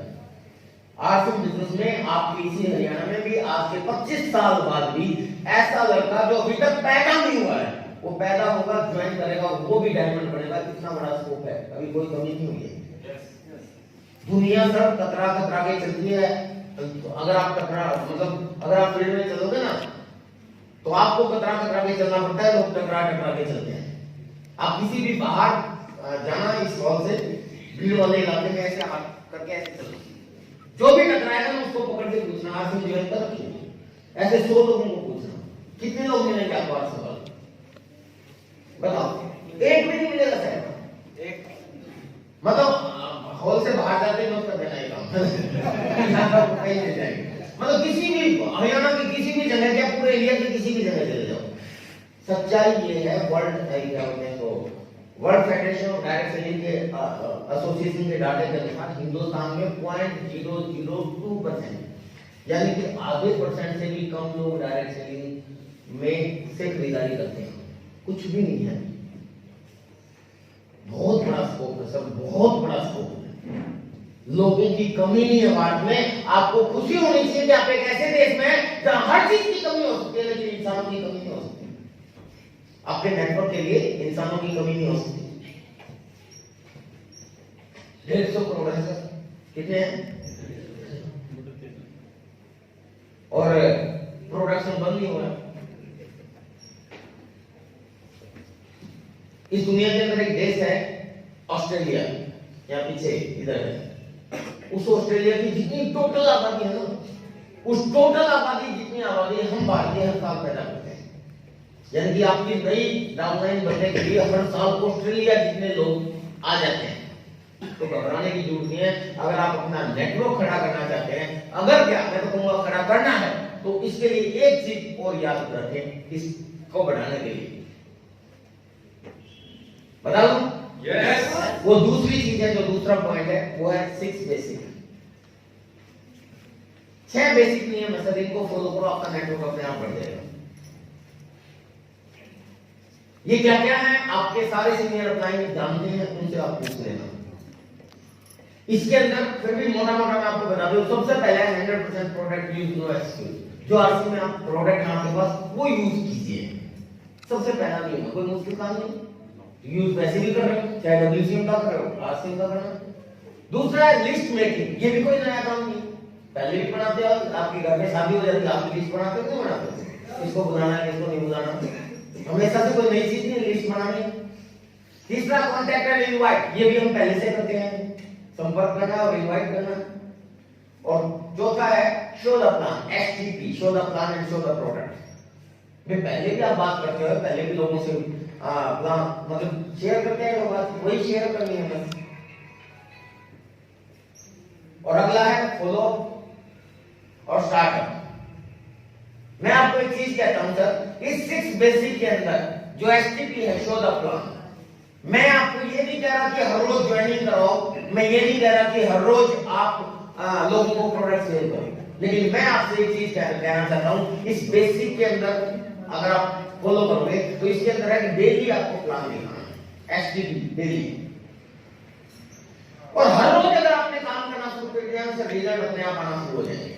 आज के बिजनेस में आपके इसी हरियाणा में भी आज के 25 साल बाद भी ऐसा लड़का जो अभी तक पैदा नहीं हुआ है, वो पैदा होगा, ज्वाइन करेगा, वो भी डायमंड बनेगा। कितना बड़ा स्कोप है, अभी कोई कमी नहीं हुई है। दुनिया सर कतरा कतरा के चलती है। अगर आप कतरा मतलब अगर आप फील्ड में चलोगे ना तो आपको कतरा कतरा के चलना पड़ता है, लोग टकरा टकरा के चलते हैं। आप किसी भी बाहर जाना इस हॉल से भीड़ वाले इलाके में ऐसे हाथ करके ऐसे चलो, जो भी टकराएगा ना उसको पकड़ के पूछना आज से ज्वाइन कर रखिए। ऐसे 100 लोगों को पूछना, कितने लोग मिलेंगे आपको आज सवाल बताओ? एक भी नहीं मिलेगा सर। एक मतलब हॉल से बाहर जाते हैं उसका देना ही काम कहीं नहीं जाएंगे। मतलब किसी भी हरियाणा की किसी भी जगह या पूरे इंडिया के किसी भी जगह चले जाओ। सच्चाई ये है, world federation of direct selling के एसोसिएशन के डाटा के अनुसार हिंदुस्तान में 0.002% यानी कि आधे % से भी कम लोग डायरेक्ट सेलिंग में से खरीदारी करते हैं। कुछ भी नहीं है, बहुत बड़ा स्कोप है सर, बहुत बड़ा स्कोप है। लोगों की कमी नहीं है बात में। आपको खुशी होनी चाहिए कि आप एक ऐसे देश में जहां हर चीज की कमी हो सकती है लेकिन इंसानों की कमी नहीं हो सकती। आपके नेटवर्क के लिए इंसानों की कमी नहीं हो सकती। 150 करोड़ है सर, कितने हैं? और प्रोडक्शन बंद नहीं हो रहा। इस दुनिया के अंदर एक देश है ऑस्ट्रेलिया, यहाँ पीछे इधर है। उस ऑस्ट्रेलिया की जितनी टोटल आबादी है ना, उस टोटल आबादी जितनी आबादी हम भारतीय हर साल पैदा करते हैं। यानी कि आपकी नई डाउनलाइन बनने के लिए हर साल ऑस्ट्रेलिया जितने लोग आ जाते हैं। तो घबराने की जरूरत नहीं है। अगर आप अपना नेटवर्क खड़ा करना चाहते हैं, अगर क्या मैं तो कहूंगा खड़ा करना है, तो इसके लिए एक चीज और याद रखें, इसको बढ़ाने के लिए बता दूं? यस। वो दूसरी चीज है, जो दूसरा पॉइंट है वो है 6 बेसिक। 6 बेसिक नियम है सर, इनको फॉलो करो, आपका नेटवर्क अपने आप बढ़ जाएगा। ये क्या क्या है आपके सारे सीनियर अपलाइन जानते हैं, उनसे आप पूछ लेना। इसके अंदर फिर भी मोटा मोटा मैं आपको बता दूं, सबसे पहले 100% प्रोडक्ट यूज नो एक्सक्यूज। जो आरसी में आप प्रोडक्ट आपके पास वो यूज कीजिए, सबसे पहला नियम है। कोई मुश्किल काम नहीं, यूज वैसे भी कर रहे हो, चाहे डब्ल्यूसीएम का कर रहे हो, आरसीएम का करना। दूसरा है लिस्ट मेकिंग। ये भी कोई नया काम नहीं, पहले भी बनाते हो। आपके घर में शादी हो जाती है, आप लिस्ट बनाते हो, क्यों बनाते हो? इसको बुलाना है, इसको नहीं बुलाना, हमेशा से कोई नई चीज नहीं लिस्ट बनानी। तीसरा कॉन्टैक्ट एंड इनवाइट, ये भी हम पहले से करते हैं, संपर्क करना और इनवाइट करना। और चौथा है show the plan, STP, show the plan and show the product. में पहले भी आप बात करते हो, पहले भी लोगों से प्लान मतलब शेयर करते हैं, बात वही शेयर करनी है बस। और अगला है फॉलो और स्टार्टअप। मैं आपको एक चीज कहता हूं सर, इस 6 बेसिक के अंदर जो एसटीपी है, शो द प्लान, मैं आपको ये नहीं कह रहा कि हर रोज ज्वाइनिंग कराओ, मैं ये नहीं कह रहा कि हर रोज आप लोगों को प्रोडक्ट सेल करो, लेकिन मैं आपसे एक चीज कहना चाहता हूं, इस बेसिक के अंदर अगर आप फॉलो करोगे तो इसके अंदर है कि डेली आपको प्लान दिखाना है, एसटीपी डेली। और हर रोज अगर आपने काम करना शुरू कर दिया तो रिजल्ट अपने आप आना शुरू हो जाएंगे।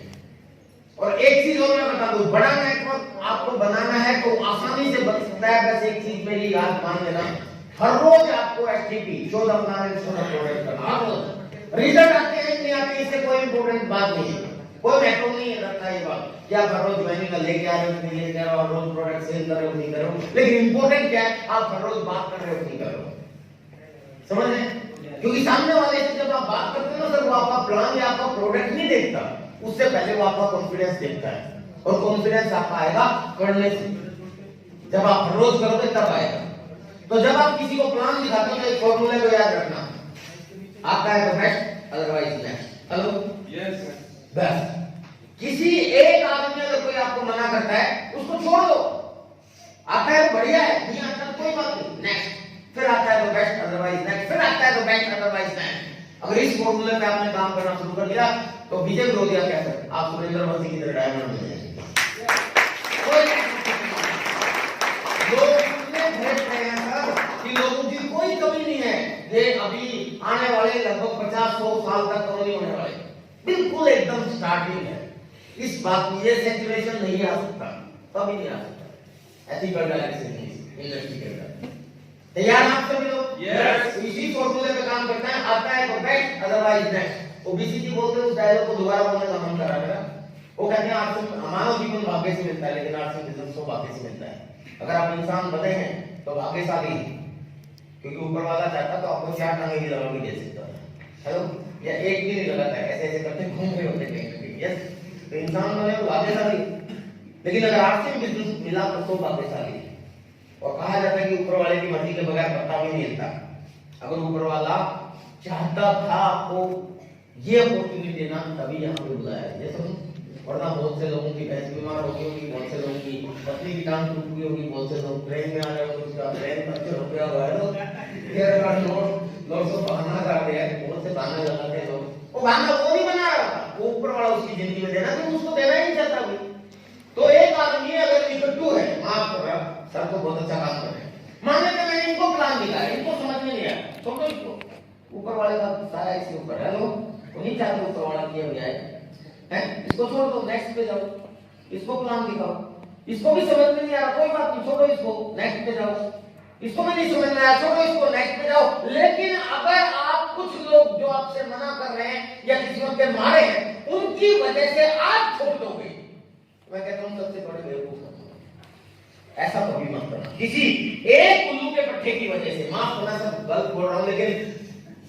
और एक चीज और मैं बता दूं, बड़ा नेटवर्क आपको बनाना है तो आसानी से बन सकता है, बस एक चीज मेरी याद मान लेना, हर रोज आपको STP, show the plan and show the product करना। हर रोज रिजल्ट आते हैं नहीं आते, इससे कोई इंपॉर्टेंट बात नहीं है, कोई मैटर नहीं रखता ये बात कि आप हर रोज ज्वाइनिंग लेके आ रहे हो नहीं लेके आ रहे हो, हर रोज प्रोडक्ट सेल कर रहे हो नहीं कर रहे हो, लेकिन इंपॉर्टेंट क्या है आप हर रोज बात कर रहे हो नहीं कर रहे हो, समझ रहे हैं? क्योंकि सामने वाले से जब आप बात करते हो ना सर, वो आपका प्लान या आपका प्रोडक्ट नहीं देखता, उससे पहले वो आपका कॉन्फिडेंस देखता है, और कॉन्फिडेंस आपका आएगा करने से, जब आप हर रोज करोगे तब आएगा। तो जब आप किसी को प्लान दिखाते हो तो एक फॉर्मूले को याद रखना, आपका है तो best, otherwise next. Hello yes बस किसी एक आदमी अगर कोई आपको मना करता है उसको छोड़ दो, आता है तो बढ़िया है, नहीं आता तो कोई बात नहीं, नेक्स्ट, फिर आता है तो बेस्ट, अदरवाइज नेक्स्ट, फिर आता है तो बेस्ट, अदरवाइज नेक्स्ट। अगर इस फॉर्मूले पे आपने काम करना शुरू कर दिया तो विजय विरोधिया कह सकते आप सुरेंद्र वंशी की तरह डायमंड बन जाएंगे। लोग इतने भेज रहे हैं सर कि लोगों की कोई कमी नहीं है, ये अभी आने वाले लगभग 50-100 साल तक कमी होने वाले, बिल्कुल एकदम स्टार्टिंग है। इस बात में ये सैचुरेशन नहीं आ सकता, कभी नहीं आ सकता, एथिकल डायरेक्शन इंडस्ट्री के अंदर। तैयार हैं आप सभी लोग? यस। इसी फॉर्मूले पे काम करते हैं, आता है तो बेस्ट, अदरवाइज नेक्स्ट। ओबीसी जी बोलते हैं उस डायलॉग को दोबारा बोलने का मन करा मेरा। वो कहते हैं आपसे मानव जीवन भाग्य से मिलता है, लेकिन आपसे बिजनेस को भाग्य से मिलता है। अगर आप इंसान बने हैं तो भाग्यशाली हैं, क्योंकि ऊपर वाला चाहता तो आपको 4 टांगे की दवा भी दे सकता है। हेलो, या एक भी नहीं लगाता है, ऐसे ऐसे करते घूम रहे होते हैं। यस, तो इंसान बने तो भाग्यशाली, लेकिन अगर आपसे बिजनेस मिला तो भाग्यशाली। और कहा जाता है कि ऊपर वाले की मर्जी के बगैर पत्ता भी नहीं हिलता। अगर ऊपर वाला चाहता था आपको ये अपॉर्चुनिटी देना तभी यहाँ पे बुलाया है, ये समझ। वरना बहुत से लोगों की भैंस बीमार हो गई होगी, बहुत से लोगों की पत्नी की टांग टूट गई होगी, बहुत से लोग ट्रेन में आ रहे होंगे, उसका ट्रेन पंचर हो गया हुआ है, लोग तो बहाना करते हैं, बहुत से बहाने लगाते हैं लोग। वो बहाना वो नहीं बना रहा था, वो ऊपर वाला उसकी जिंदगी में देना तो उसको देना ही नहीं चाहता कोई। तो एक आदमी अगर निकट्टू है, माफ कर रहा सर तो बहुत अच्छा काम कर रहे हैं, मान लेते मैंने इनको प्लान दिखाया, इनको समझ में नहीं आया, समझो इसको, ऊपर वाले का साया इसके ऊपर है, लोग वो नहीं चाहते ऊपर वाला किया भी आए हैं, इसको छोड़ दो, नेक्स्ट पे जाओ, इसको प्लान दिखाओ, इसको भी समझ में नहीं आ रहा, कोई बात नहीं, छोड़ो इसको, नेक्स्ट पे जाओ, इसको भी नहीं समझ में आया, छोड़ो इसको, नेक्स्ट पे जाओ। लेकिन अगर आप कुछ लोग जो आपसे मना कर रहे हैं या किसी और के मारे हैं, उनकी वजह से आप छोड़ दोगे, मैं कहता हूं सबसे बड़े बेवकूफ ऐसा कभी मत करना, किसी एक उल्लू के पट्टे की वजह से। माफ करना सर, गलत बोल रहा हूं, लेकिन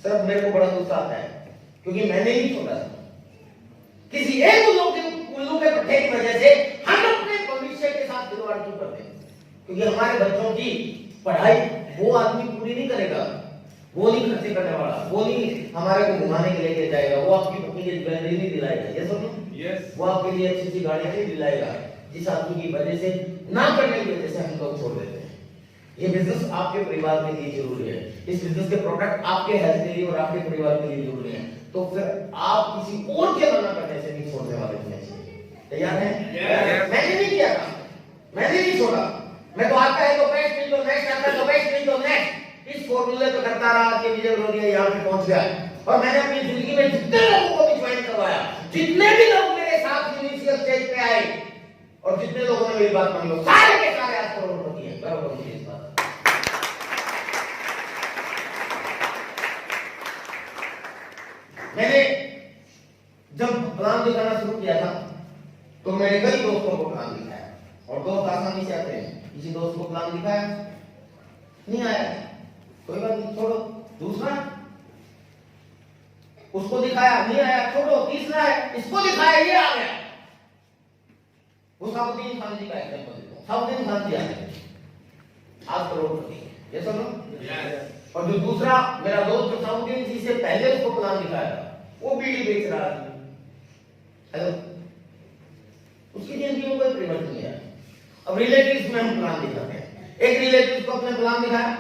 सर मेरे को बड़ा गुस्सा आता है, क्योंकि मैंने ही छोड़ा था। किसी एक उल्लू के पट्टे की वजह से हम अपने भविष्य के साथ खिलवाड़ क्यों करते हैं? क्योंकि हमारे बच्चों की पढ़ाई वो आदमी पूरी नहीं करेगा, वो नहीं खर्चे करने वाला, वो नहीं हमारे को घुमाने के लिए जाएगा, वो आपकी पत्नी की ज्वेलरी नहीं दिलाएगा, ये सुनो, वो आपके लिए अच्छी अच्छी गाड़ियां नहीं दिलाएगा, जिस आदमी की वजह से ना करने की वजह से हम लोग छोड़ देते हैं। ये बिजनेस आपके परिवार के लिए जरूरी है, इस बिजनेस के प्रोडक्ट आपके हेल्थ के लिए और आपके परिवार के लिए जरूरी है, तो फिर आप किसी और के मना करने से नहीं छोड़ने वाले होने चाहिए। तैयार हैं? मैंने नहीं किया था, मैंने नहीं छोड़ा, मैं तो आता है तो बेस्ट नहीं तो नेक्स्ट, आता है तो बेस्ट नहीं तो नेक्स्ट, इस फॉर्मूले पे करता रहा कि विजय विरोधिया यहाँ पे पहुंच गया। और मैंने अपनी जिंदगी में जितने लोगों को भी ज्वाइन करवाया, जितने भी लोग मेरे साथ इनिशियल स्टेज पे आए और जितने लोगों ने मेरी बात मानी, सारे के सारे आज करोड़पति हैं, गर्व करो मुझे इस बात। मैंने जब प्लान दिखाना शुरू किया था तो मैंने कई दोस्तों को प्लान दिखाया, और दोस्त आसानी से आते हैं, किसी दोस्त को प्लान दिखाया नहीं आया, कोई बात नहीं, छोड़ो। दूसरा उसको दिखाया, नहीं आया, छोड़ो। तीसरा है, इसको दिखाया, ये आ गया। वो साबुद्दीन खान जी का एग्जांपल देता हूं। साबुद्दीन खान जी आए आज करोड़पति, ये सुनो। और जो दूसरा मेरा दोस्त साबुद्दीन जी से पहले उसको प्लान दिखाया, वो बीड़ी बेच रहा था। हेलो, उसकी जिंदगी में कोई परिवर्तन नहीं आया। अब रिलेटिव्स में हम प्लान दिखाते हैं। एक रिलेटिव को अपने प्लान दिखाया,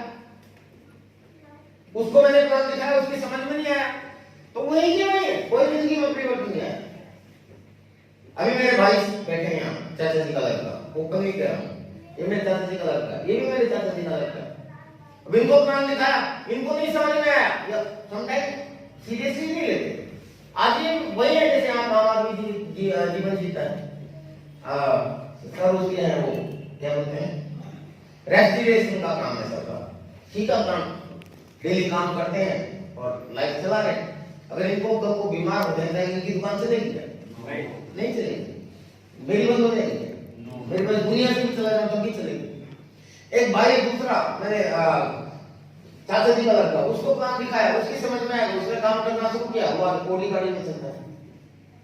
उसको मैंने प्लान दिखाया, उसकी समझ में नहीं आया, तो वो यही है, कोई जिंदगी में परिवर्तन नहीं आया। अभी मेरे भाई बैठे हैं यहाँ, चाचा जी का लड़का, वो कभी कह रहा हूँ, ये मेरे चाचा जी का लड़का, ये भी मेरे चाचा जी का लड़का। अब इनको प्लान दिखाया, इनको नहीं समझ में आया, या समटाइम सीरियसली नहीं लेते। आज ये वही है जैसे आप आम आदमी जीवन जीता है, सर उसके हैं वो क्या बोलते हैं, रेस्टिरेशन का काम है सबका, ठीक है, काम डेली काम करते हैं और लाइफ चला रहे हैं। अगर इनको कल को बीमार हो जाए तो इनकी दुकान चलेगी क्या? नहीं चलेगी। मेरी बंद हो जाएगी, मेरे पास दुनिया से भी चला जाए तब भी चलेगी। एक भाई दूसरा मेरे चाचा जी का लड़का, उसको प्लान दिखाया, उसकी समझ में आया, उसने काम करना शुरू किया, वो आज कोडी गाड़ी में चलता है,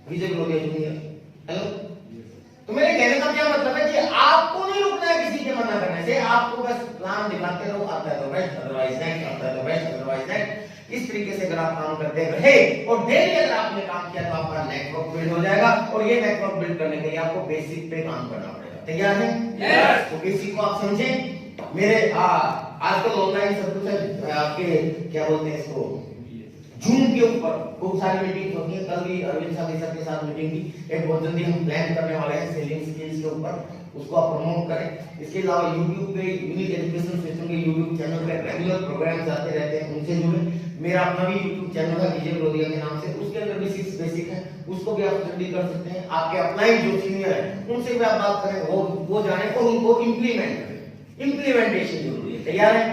बीजेपी लोग दुनिया। हेलो, तो मेरे कहने का क्या मतलब है कि आपको नहीं रुकना है किसी के मना करने से, आपको बस प्लान दिखाते रहो, आता है तो बेस्ट, अदरवाइज नेक्स्ट, आता है तो बेस्ट, अदरवाइज नेक्स्ट। इस तरीके से अगर आप काम करते रहे और डेली अगर आपने काम किया तो आपका नेटवर्क बिल्ड हो जाएगा, और ये नेटवर्क बिल्ड करने के लिए आपको बेसिक पे काम करना पड़ेगा। तैयार है? यस। तो बेसिक को आप समझें। मेरे आजकल ऑनलाइन सब कुछ है, आपके क्या बोलते हैं इसको, जूम के ऊपर खूब सारी मीटिंग होती है। कल भी अरविंद सर के साथ मीटिंग की, एक बहुत जल्दी हम प्लान करने वाले हैं सेलिंग स्किल्स के ऊपर, उसको आप प्रमोट करें। इसके अलावा YouTube पे यूनिक एजुकेशन सिस्टम के YouTube चैनल पे रेगुलर प्रोग्राम्स आते रहते हैं, उनसे जुड़े। मेरा अपना भी YouTube चैनल है विजय रोदिया के नाम से, उसके अंदर भी 6 बेसिक है, उसको भी आप स्टडी कर सकते हैं। आपके अपलाइन जो सीनियर है उनसे भी आप बात करें, वो जाने और उनको इंप्लीमेंट करें। इंप्लीमेंटेशन जरूरी है। तैयार है?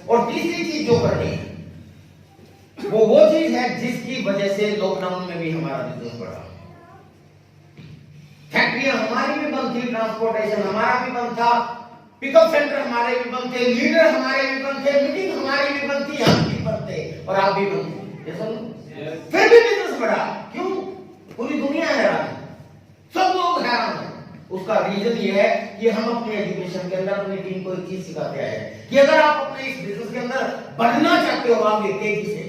और तीसरी चीज जो करनी है वो चीज है जिसकी वजह से लॉकडाउन में भी हमारा बिजनेस बढ़ा। फैक्ट्रियां हमारी भी बंद थी, ट्रांसपोर्टेशन हमारा भी बंद था, पिकअप सेंटर हमारे भी बंद थे, लीडर हमारे भी बंद थे, मीटिंग हमारी भी बंद थी, हम भी बंद थे और आप भी बंद थे। फिर भी बिजनेस बढ़ा। क्यों? पूरी दुनिया हैरान है, सब लोग हैरान हैं। उसका रीजन ये है कि हम अपने एजुकेशन के अंदर अपनी टीम को एक चीज सिखाते आए हैं कि अगर आप अपने इस बिजनेस के अंदर बढ़ना चाहते हो आगे तेजी से,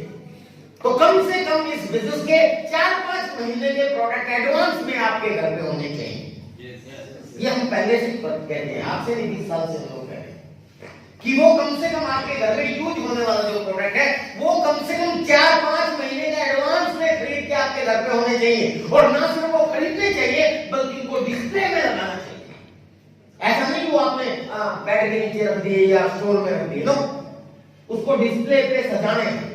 तो कम से कम इस बिजनेस के 4-5 महीने के प्रोडक्ट एडवांस में आपके घर पे होने चाहिए। ये हम पहले से कहते हैं, आपसे नहीं 20 साल से हम लोग कहते हैं कि वो कम से कम आपके घर में यूज होने वाला जो प्रोडक्ट है वो कम से कम 4-5 महीने का एडवांस में खरीद के आपके घर पे होने चाहिए। और ना सिर्फ वो खरीदने चाहिए बल्कि उनको डिस्प्ले में लगाना चाहिए। ऐसा नहीं वो आपने बेड के नीचे रख दिए या स्टोर में रख दिए, नो, उसको डिस्प्ले पे सजाने हैं।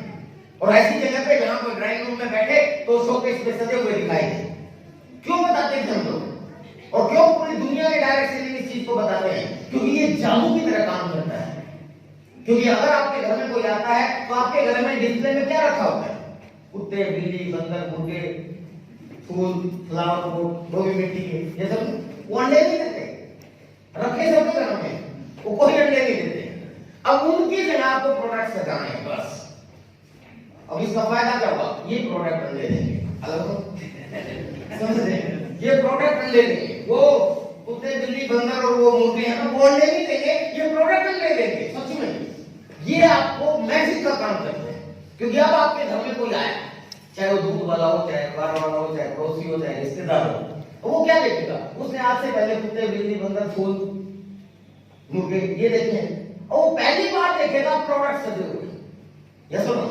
और ऐसी जगह पे जहां कोई ड्राइंग रूम में बैठे तो शोकेस पे सजे हुए दिखाई दे। क्यों बताते हैं हम लोग, और क्यों पूरी दुनिया के डायरेक्ट सेलिंग इस चीज को बताते हैं? क्योंकि ये जादू की तरह काम करता है। क्योंकि अगर आपके घर में कोई आता है तो आपके घर में डिस्प्ले में क्या रखा होता है? कुत्ते, बिल्ली, बंदर, मुर्गे, फूल, फ्लावर पोट, वो भी मिट्टी के, ये सब। वो अंडे नहीं देते, रखे सबके घर में, वो कोई अंडे नहीं देते। अब उनकी जगह आपको प्रोडक्ट सजाने हैं बस। अब इसका फायदा क्या हुआ? ये प्रोडक्ट अंडे देंगे, समझ रहे? ये प्रोडक्ट अंडे देंगे, वो कुत्ते, बिल्ली, बंदर और वो मुर्गे हैं ना, वो अंडे नहीं देंगे, ये प्रोडक्ट अंडे देंगे। सच में ये आपको मैजिक का काम करते हैं। क्योंकि अब आपके घर में कोई आया, चाहे वो दूध वाला हो, चाहे अखबार वाला हो, चाहे पड़ोसी हो, चाहे रिश्तेदार हो, तो वो क्या देखेगा? उसने आपसे पहले कुत्ते, बिल्ली, बंदर, फूल, मुर्गे ये देखे हैं, और वो पहली बार देखेगा प्रोडक्ट सजे हुए। यस और नो?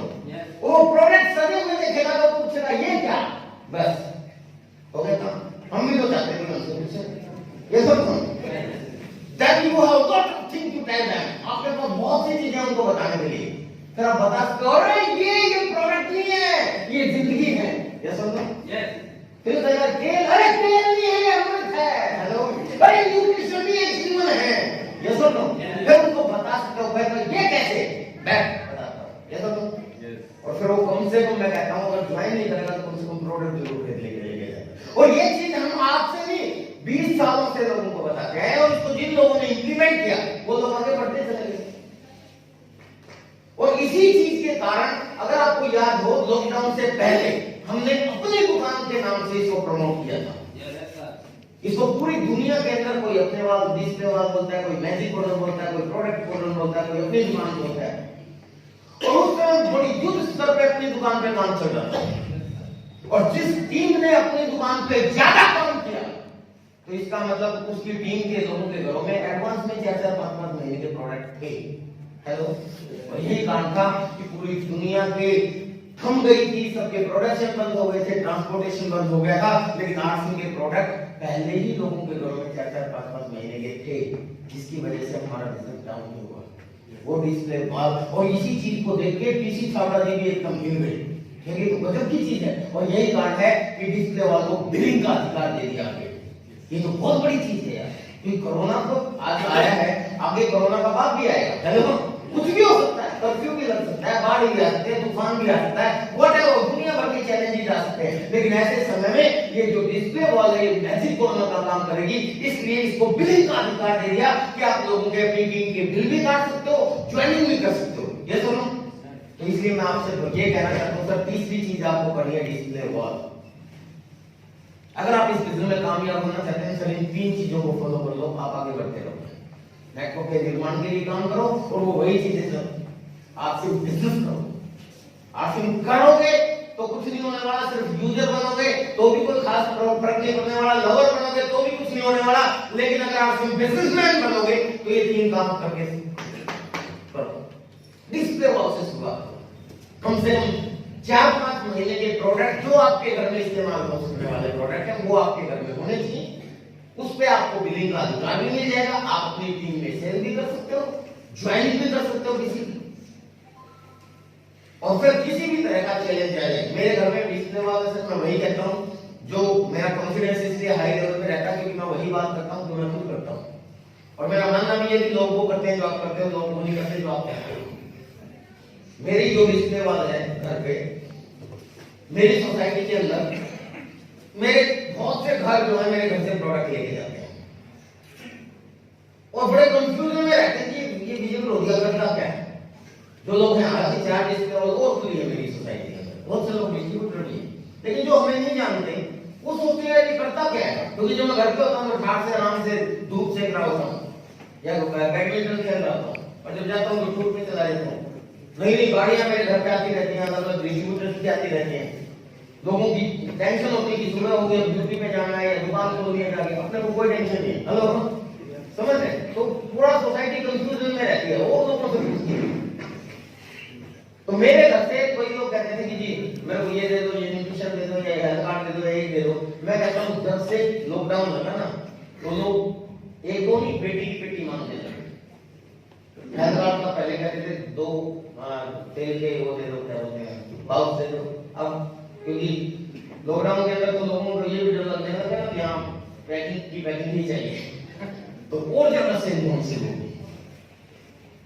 वो प्रोडक्ट सजे हुए देखेगा तो पूछेगा ये क्या? बस हो गया काम। हम भी तो चाहते हैं उनसे पूछे, यस और no? That you have got thing to tell them. आपके पास बहुत सी चीजें उनको बताने के लिए, फिर आप बता सकते हो अरे ये प्रोडक्ट नहीं है, ये जिंदगी है। यस और नो? यस। फिर कहेगा तेल, अरे तेल नहीं है, ये अमृत है। हेलो, अरे न्यूट्रिशन भी एक जीवन है। यस और नो? फिर उनको बता सकते हो भाई ये कैसे? बैठ बताता हूँ। यस और नो? और फिर वो कम से कम, मैं कहता हूँ अगर ज्वाइन नहीं करेगा तो कम से कम प्रोडक्ट जरूर खरीद लेके जाए। और ये चीज हम आपसे नहीं 20 सालों से लोगों को बताते हैं, और इसको जिन लोगों ने इंप्लीमेंट किया वो लोग आगे बढ़ते चले गए। और इसी चीज के कारण अगर आपको याद हो लॉकडाउन से पहले हमने अपनी दुकान के नाम से इसको प्रमोट किया था। इसको पूरी दुनिया के अंदर कोई अपने वाल डिस्प्ले वाल बोलता है, कोई मैजिक कॉर्नर बोलता है, कोई प्रोडक्ट कॉर्नर बोलता है, कोई अपनी दुकान बोलता है। और उस तरह बड़ी युद्ध स्तर पे अपनी दुकान पे काम चल रहा था। और जिस टीम ने अपनी दुकान पे ज्यादा काम किया तो इसका मतलब उसकी टीम के लोगों के घरों में एडवांस में 4-5 महीने के प्रोडक्ट थे। हेलो, और यही कारण था कि पूरी दुनिया के थम गई थी, सबके प्रोडक्शन बंद हो गए थे, ट्रांसपोर्टेशन बंद हो गया था, लेकिन आरसीएम के प्रोडक्ट पहले ही लोगों के घरों में 4-5 महीने के थे, जिसकी वजह से हमारा बिजनेस डाउन नहीं हुआ। वो डिस्प्ले वाल और इसी चीज को देख के पीसी छावड़ा जी भी एकदम हिल गए, क्योंकि तो गजब की चीज है। और यही कारण है कि डिस्प्ले वाल को बिलिंग का अधिकार दे दिया गया। ये तो बहुत बड़ी चीज है यार, क्योंकि कोरोना तो आज आया है, आगे कोरोना का बाद भी आएगा। हेलो, कुछ भी हो सकता है, कर्फ्यू भी लग सकता है, बाढ़ भी आ सकते हैं, तूफान भी आ सकता है, व्हाटएवर, दुनिया भर के चैलेंजेस आ सकते हैं। लेकिन ऐसे समय में ये जो डिस्प्ले वॉल है ये मैजिक कॉर्नर का काम करेगी, इसलिए इसको बिलिंग का अधिकार दे दिया कि आप लोगों के अपनी टीम के बिल भी काट सकते हो, ज्वाइनिंग भी कर सकते हो। ये सुनो, तो इसलिए मैं आपसे ये कहना चाहता हूँ सर, तीसरी चीज आपको करनी है डिस्प्ले वॉल। अगर आप इस बिजनेस में कामयाब होना चाहते हैं सर, इन 3 चीजों को फॉलो कर लो, आप आगे बढ़ते रहो। नेटवर्क के निर्माण के लिए काम करो, और वो वही चीजें सर, आप सिर्फ बिजनेस करो। आप सिर्फ करोगे तो कुछ नहीं होने वाला, सिर्फ यूजर बनोगे तो भी कोई खास फर्क नहीं पड़ने वाला, लवर बनोगे तो भी कुछ नहीं होने वाला। लेकिन अगर आप सिर्फ बिजनेसमैन बनोगे तो ये 3 काम करके करो। डिस्प्ले वॉल से शुरुआत करो, कम से कम 4-5 महीने के प्रोडक्ट जो आपके घर में इस्तेमाल हो सकने वाले प्रोडक्ट है वो आपके घर में होने चाहिए। उस पे आपको बिलिंग का अधिकार भी मिल जाएगा, आप अपनी टीम में सेल भी कर सकते हो, ज्वाइनिंग भी कर सकते हो किसी की। और फिर किसी भी तरह का चैलेंज आए, मेरे घर में डिस्प्ले वाले से मैं वही कहता हूं, जो मेरा कॉन्फिडेंस इसलिए हाई लेवल पे रहता है क्योंकि मैं वही बात करता हूं जो मैं खुद करता हूं। और मेरा मानना भी है कि लोग वो करते हैं जो आप करते हो, लोग वो नहीं करते जो आप कहते हो। मेरी जो डिस्प्ले वाल है घर पे, मेरी सोसाइटी के अंदर मेरे बहुत से घर जो है मेरे घर से प्रोडक्ट लेके जाते हैं और बड़े कंफ्यूजन में रहते हैं कि ये विजय रोधिया करता क्या है। जो लोग हैं, हालांकि 4 डिस्प्ले और खुली है मेरी सोसाइटी के अंदर, बहुत से लोग डिस्ट्रीब्यूटर भी हैं, लेकिन जो हमें नहीं जानते वो सोचते हैं कि करता क्या है। क्योंकि जब मैं घर पे होता हूँ तो ठाट से आराम से धूप सेक रहा होता हूँ या बैडमिंटन खेल रहा होता हूँ, और जब जाता हूँ तो टूट पे चला जाता हूँ। नई गाड़ियां मेरे घर पे आती रहती हैं, अलग डिस्ट्रीब्यूटर्स की आती रहती हैं। लोगों की टेंशन होती है कि सुबह हो गई, ड्यूटी पे जाना है या दुकान खोल दिया जाके, अपने को कोई टेंशन नहीं। हेलो, समझ रहे? तो पूरा सोसाइटी कंफ्यूजन में रहती है, वो लोगों से पूछती है। तो मेरे घर से कोई लोग कहते थे कि जी मेरे को ये दे दो, ये न्यूट्रिशन दे दो, या हेल्थ कार्ड दे दो, ये दे दो। मैं कहता हूँ जब से लॉकडाउन लगा ना तो लोग 1-2 ही पेटी की पेटी मांगने लगे। हेल्थ कार्ड का पहले कहते थे 2 तेल के वो दे दो, क्या बोलते हैं, पाउच दे दो। अब क्योंकि लॉकडाउन के अंदर तो लोगों को ये भी डर लगने लगा कि यहाँ पैकिंग ही चाहिए, तो और ज्यादा से होगी।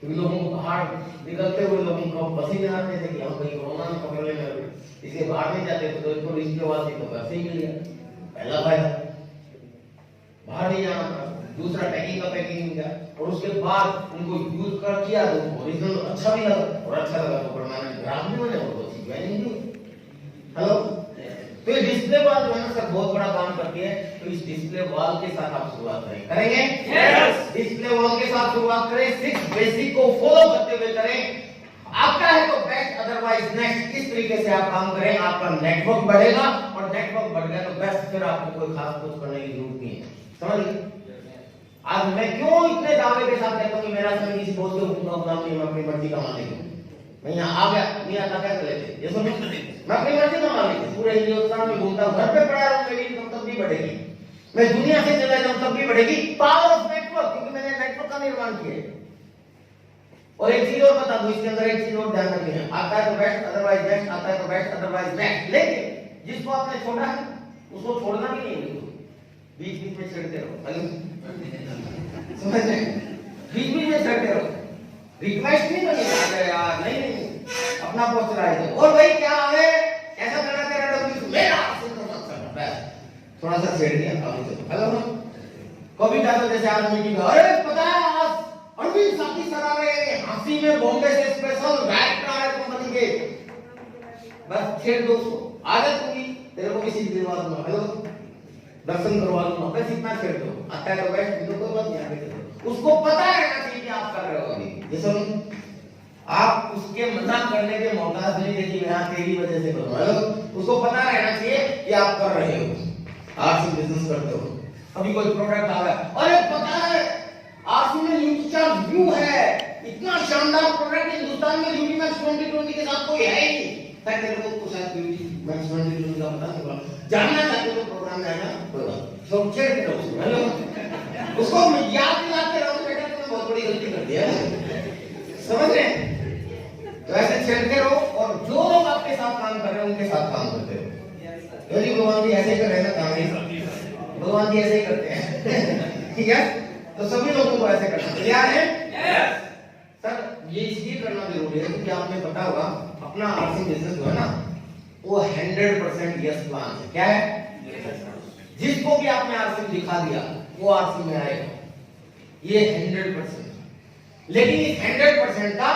क्योंकि लोगों को बाहर निकलते हुए लोगों को पसीने आते थे कि हम कहीं कोरोना में पकड़ लेंगे, इसलिए बाहर नहीं जाते तो इसको इसके बाद तो वैसे ही मिल गया। पहला फायदा, बाहर नहीं जाना था। दूसरा पैकिंग का पैकिंग मिल गया, और उसके बाद उनको यूज कर किया तो ओरिजिनल अच्छा भी लगा, और अच्छा लगा तो परमानेंट ग्राहक भी बने और तो अच्छी ज्वाइनिंग भी। हेलो, तो ये डिस्प्ले वॉल जो है ना सर बहुत बड़ा काम करती है। तो इस डिस्प्ले वॉल के साथ आप शुरुआत करेंगे? यस। डिस्प्ले वॉल के साथ शुरुआत करें, 6 बेसिक को फॉलो करते हुए करें। आपका है तो बेस्ट, अदरवाइज नेक्स्ट। इस तरीके से आप काम करें, आपका नेटवर्क बढ़ेगा, और नेटवर्क बढ़ गया तो बेस्ट, फिर आपको कोई खास कुछ करने की जरूरत नहीं है। समझ गए? आज मैं क्यों इतने दावे के साथ कहता हूं कि मेरा समय किसी बोझ के हुक्म नहीं, मैं अपनी मर्जी का मालिक हूं। मैं यहाँ आ गया, नहीं आता क्या कर लेते, ये सुनो, मैं अपनी मर्जी का मालिक हूं। पूरे हिंदुस्तान में घूमता हूं, घर पे पड़ा रहूं, मेरी इनकम तब भी बढ़ेगी, मैं दुनिया से चला जाऊं तब भी बढ़ेगी। पावर ऑफ नेटवर्क, क्योंकि मैंने नेटवर्क का निर्माण किया है। और एक चीज और बता दूं, इसके अंदर एक चीज और ध्यान रखनी है, आता है तो बेस्ट, अदरवाइज बेस्ट, आता है तो बेस्ट, अदरवाइज नेक्स्ट। लेकिन जिसको आपने छोड़ा है उसको छोड़ना भी नहीं है, बीच बीच में छेड़ते रहो। समझ रहे? बीच बीच में छेड़ते रहो, रिक्वेस्ट नहीं करनी यार, नहीं अपना पोस्ट रहा है। और भाई क्या है, ऐसा करना तेरा डब्ल्यू मेरा थोड़ा सा छेड़ दिया। हेलो, कभी जाते जैसे आज मीटिंग, अरे पता है आज अरविंद साथी सर आ रहे हैं, हंसी में बॉम्बे से स्पेशल रैक छेड़ दो उसको, आदत होगी, तेरे को किसी दिलवा दूंगा, हेलो दर्शन करवा दूंगा, बस इतना छेड़ दो, आता है तो बैठ, तो कोई बात नहीं, आगे चलो। उसको पता रहना चाहिए कि आप कर रहे हो अभी, जैसे आप उसके मजाक करने के मौका नहीं देती, मैं तेरी वजह से करूंगा, हेलो उसको पता रहना चाहिए कि आप कर रहे हो, आरसी बिजनेस करते हो। अभी कोई प्रोडक्ट आ रहा है, अरे पता है आरसी में यूनिचार्ज व्यू है, इतना शानदार प्रोडक्ट हिंदुस्तान में ब्यूटी मैक्स 2020 के साथ कोई है ही नहीं। शायद तेरे को शायद ब्यूटी मैक्स 2020 का पता नहीं होगा, जानना चाहते हो प्रोग्राम में आना होगा, सब छेड़ के रहो, हेलो उसको याद दिलाते रहो, बेटा तुमने बहुत बड़ी गलती कर दी है, समझ रहे हैं? तो ऐसे छेड़ते रहो, और जो लोग आपके साथ काम कर रहे हैं उनके साथ काम करते रहो। यदि भगवान जी ऐसे ही कर रहे हैं ना काम, नहीं भगवान जी ऐसे ही करते हैं, ठीक है? तो सभी लोगों को ऐसे करना तैयार है? सर ये इसलिए करना जरूरी है क्योंकि आपने पता होगा अपना आरसी बिजनेस जो है ना वो 100% यस प्लान है। क्या है? जिसको भी आपने आरसी दिखा दिया वो आरसी में आएगा, ये 100%। लेकिन इस 100% का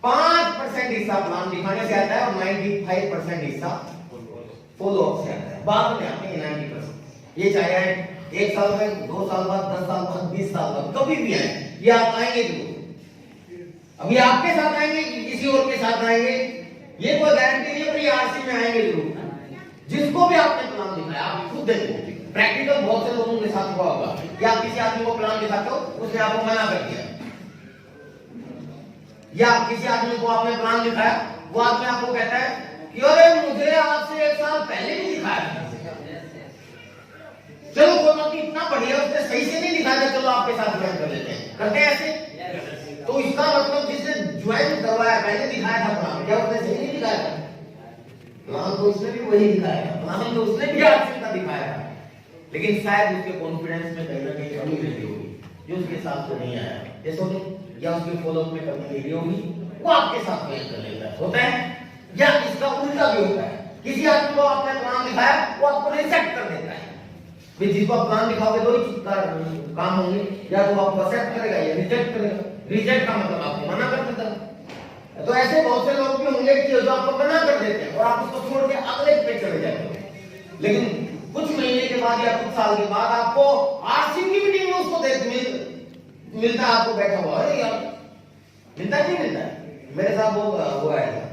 5% हिस्सा प्लान दिखाने से आता है और 95% हिस्सा फॉलो अप से आता है, बाद में आते हैं 90%। ये चाहे 1 साल में, 2 साल बाद, 10 साल बाद, 20 साल बाद, कभी भी आए, ये आप आएंगे जरूर। अभी आपके साथ आएंगे कि किसी और के साथ आएंगे, ये कोई गारंटी नहीं है, पर ये आरसी में आएंगे जरूर। जिसको भी आपने प्लान दिखाया आप खुद देखो, प्रैक्टिकल बहुत से लोगों के साथ हुआ होगा कि आप किसी आदमी को प्लान दिखाते हो, उसने आपको मना कर दिया, या किसी आदमी को आपने प्लान दिखाया, वो आदमी आपको कहता है कि अरे मुझे आपसे 1 साल पहले भी दिखाया, चलो कोई बात नहीं, इतना बढ़िया उसने सही से नहीं दिखाया, चलो आपके साथ ज्वाइन कर लेते हैं, करते हैं ऐसे। तो इसका मतलब जिसने ज्वाइन करवाया, पहले दिखाया था प्लान, क्या उसने सही नहीं दिखाया था? प्लान तो उसने भी वही दिखाया था, प्लान तो उसने भी आरसी का दिखाया था, लेकिन शायद उसके कॉन्फिडेंस में कहीं ना कहीं कमी रहती होगी जो उसके साथ तो नहीं आया, जैसे या उसके फॉलोअप में कमी रही होगी, वो आपके साथ ज्वाइन कर लेता है, होता है। या इसका उल्टा भी होता है, किसी आदमी को आपने प्लान दिखाया, वो आपको रिजेक्ट कर देता है। जिसको आप प्लान दिखाओगे दो ही काम होंगे, या तो आपको एक्सेप्ट करेगा या रिजेक्ट करेगा। रिजेक्ट का मतलब आपको मना कर देता है। तो ऐसे बहुत से लोग भी होंगे कि जो आपको मना कर देते हैं और आप उसको छोड़ के अगले पे चले जाते हो, लेकिन कुछ महीने के बाद या कुछ साल के बाद आपको आरसी की मीटिंग में उसको मिलता है, आपको बैठा हुआ, अरे यार मिलता नहीं मिलता है। मेरे साथ वो आया था,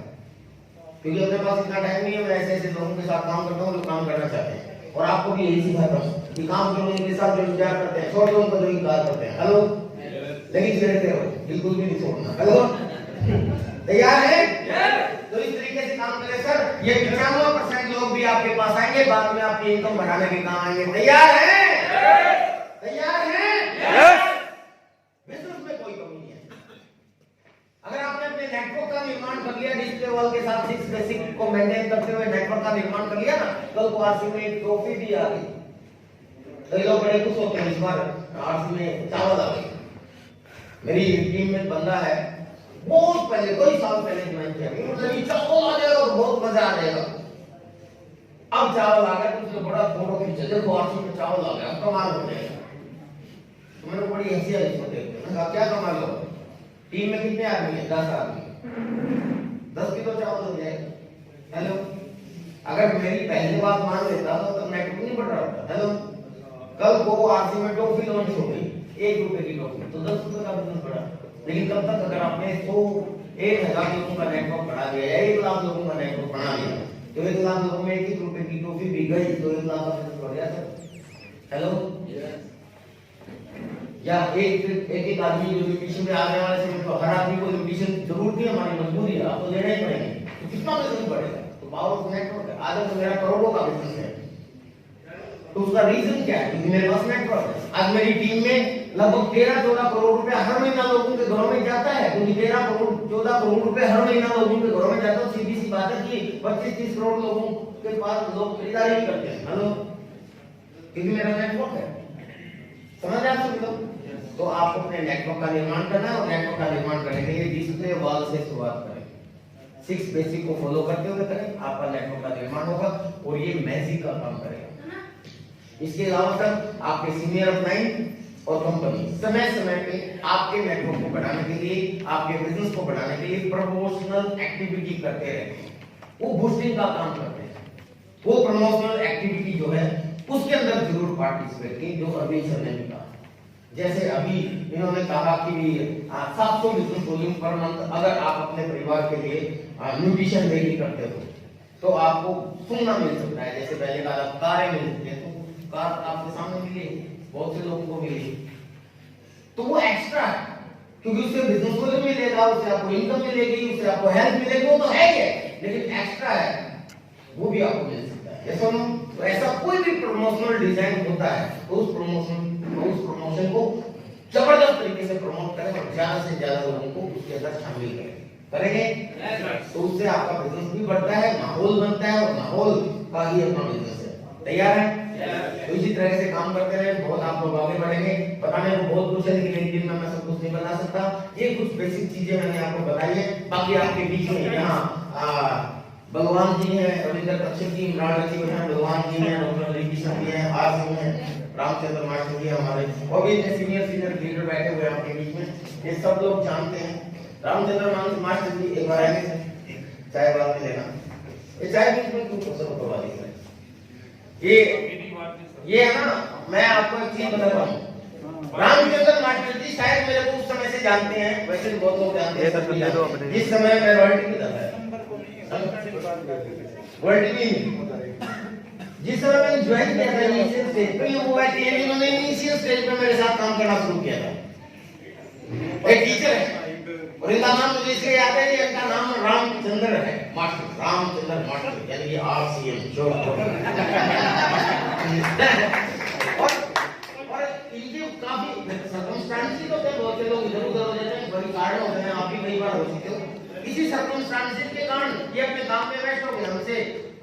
क्योंकि अपने पास इतना टाइम नहीं है, मैं ऐसे ऐसे लोगों के साथ काम करता हूँ जो काम करना चाहते हैं, और आपको भी यही सिखाता हूँ कि काम जो उनके साथ जो इंतजार करते हैं, छोड़ दो उनको जो इंतजार करते हैं, हेलो लेकिन छेड़ते रहो, बिल्कुल भी नहीं छोड़ना, हेलो तैयार है? तो इस तरीके से काम करें सर, ये 95% लोग भी आपके पास आएंगे, बाद में आपकी इनकम बढ़ाने के काम आएंगे। तैयार है? तैयार है? बिजनेस में कोई कमी नहीं है। अगर आपने अपने नेटवर्क का निर्माण कर लिया, डिस्प्ले वॉल के साथ 6 बेसिक को मेंटेन करते हुए नेटवर्क का निर्माण कर लिया ना, कल को आरसी में एक ट्रॉफी भी आ गई, कई लोग बड़े खुश होते हैं, इस बार आरसी में चावल आ गई। मेरी टीम में बंदा है, बहुत पहले कई साल पहले ज्वाइन किया, मतलब ये चावल आ जाएगा और बहुत मजा आ जाएगा। अब चावल आ गया तो उसने बड़ा फोटो खींचा, देखो आरसी में चावल आ गया, कमाल हो जाएगा। तो मैंने बड़ी हंसी आई इसको देख के, मैंने कहा क्या कमाल हो, टीम में कितने आदमी हैं? 10 आदमी, 10 किलो चावल हो जाएगा। हेलो, अगर मेरी पहली बात मान लेता तो नेटवर्क नहीं बढ़ रहा होता। हेलो, कल को आरसी में टॉफी लॉन्च हो गई, 1 रुपए की टॉफी, तो 10 रुपए का बिजनेस बढ़ा। लेकिन तब तक अगर आपने 1,000 लोगों का नेटवर्क बढ़ा दिया या 1 लाख लोगों का नेटवर्क बना लिया, तो 1 लाख लोगों में 1 रुपए की टॉफी भी गई, तो 1 लाख का बिजनेस बढ़ गया सर। हेलो, या एक आदमी जो न्यूट्रिशन में आने वाले समय तो हर आदमी को न्यूट्रिशन जरूर नहीं, हमारी मजबूरी है, आपको लेना ही पड़ेगा, तो कितना बिजनेस बढ़ेगा? तो पावर ऑफ नेटवर्क है। आज तो मेरा करोड़ों का बिजनेस है, तो उसका रीजन क्या है? क्योंकि मेरे पास नेटवर्क है। आज मेरी टीम में लगभग 13-14 करोड़ रुपए हर महीना लोगों के घरों में जाता है, क्योंकि 13-14 करोड़ रुपए हर महीना लोगों के घरों में जाता है। सीधी सी बात है कि 25-30 करोड़ लोगों के पास लोग खरीदारी करते हैं, हेलो, क्योंकि मेरा नेटवर्क है। समझ आप सब लोग? तो आपको अपने नेटवर्क का निर्माण करना है, और नेटवर्क का निर्माण करने के लिए डिस्प्ले वॉल से शुरुआत करें, 6 बेसिक को फॉलो करते हुए करें, आपका नेटवर्क का निर्माण होगा और ये मैजिक का काम करेगा। इसके अलावा सर आपके सीनियर अपलाइन और कंपनी समय समय पे आपके नेटवर्क को बढ़ाने के लिए, आपके बिजनेस को बढ़ाने के लिए प्रमोशनल एक्टिविटी करते रहें। वो बूस्टिंग का काम करते हैं, वो प्रमोशनल एक्टिविटी जो है उसके अंदर जरूर पार्टिसिपेट की, जो अरविंद सर ने भी कहा। जैसे अभी इन्होंने कहा कि 700 बिजनेस वॉल्यूम पर मंथ अगर आप अपने परिवार के लिए न्यूट्रिशन मेकिंग करते हो तो आपको सुनना मिल सकता है। जैसे पहले कहा कारें मिलती हैं, तो कार आपके सामने मिली, बहुत से लोगों को मिली, तो वो एक्स्ट्रा है, क्योंकि उससे बिजनेस वॉल्यूम मिलेगा, उससे आपको इनकम मिलेगी, उससे आपको हेल्प मिलेगी, वो तो है ही है, लेकिन एक्स्ट्रा है, वो भी आपको मिल सकता है। जैसे तो ऐसा कोई भी प्रमोशनल डिजाइन होता है तो उस प्रमोशन को जबरदस्त तरीके से प्रमोट करें और ज्यादा से ज्यादा लोगों को उसके अंदर शामिल करेंगे, तो उससे आपका बिजनेस भी बढ़ता है, माहौल बनता है, और माहौल का ही अपना बिजनेस है। तैयार है? तो इसी तरह से काम करते रहे, बहुत आप लोग आगे बढ़ेंगे। बताने को बहुत कुछ है, लेकिन एक दिन में मैं सब कुछ नहीं बता सकता। ये कुछ बेसिक चीजें मैंने आपको बताई है। बाकी आपके बीच में यहाँ भगवान जी हैं, रविंद्र कश्यप जी, इमरान रशीद हैं, भगवान जी हैं, डॉक्टर कृष्ण जी हैं, आर सिंह हैं, रामचंद्र मास्टर जी हमारे, और भी सीनियर लीडर बैठे हुए हैं आपके बीच में। ये सब लोग जानते हैं। रामचंद्र मास्टर जी एक बार आएंगे, चाय बाद में लेना, ये चाय बीच में क्यों सब करवा दी है? ये है ना, मैं आपको एक चीज बताता हूँ। रामचंद्र मास्टर जी शायद मेरे को उस समय से जानते हैं, वैसे भी बहुत लोग जानते हैं, जिस समय मैं रॉयल्टी में था, वर्ल्ड टीवी जिस समय मैंने ज्वाइन किया था इनिशियल स्टेज पे, वो बैठे हैं, इन्होंने इनिशियल स्टेज पे मेरे साथ काम करना शुरू किया था। एक टीचर है और इनका नाम मुझे इसलिए याद है, इनका नाम रामचंद्र है मास्टर, रामचंद्र मास्टर, यानी कि RCM जो और इनके काफी सर्कमस्टेंसेस होते हैं, बहुत से लोग इधर उधर हो जाते हैं, बड़ी कारण होते हैं, आप भी कई बार हो चुके हो। इसी सर्कमस्टेंसेस के कारण ये अपने काम में व्यस्त हो गए हमसे,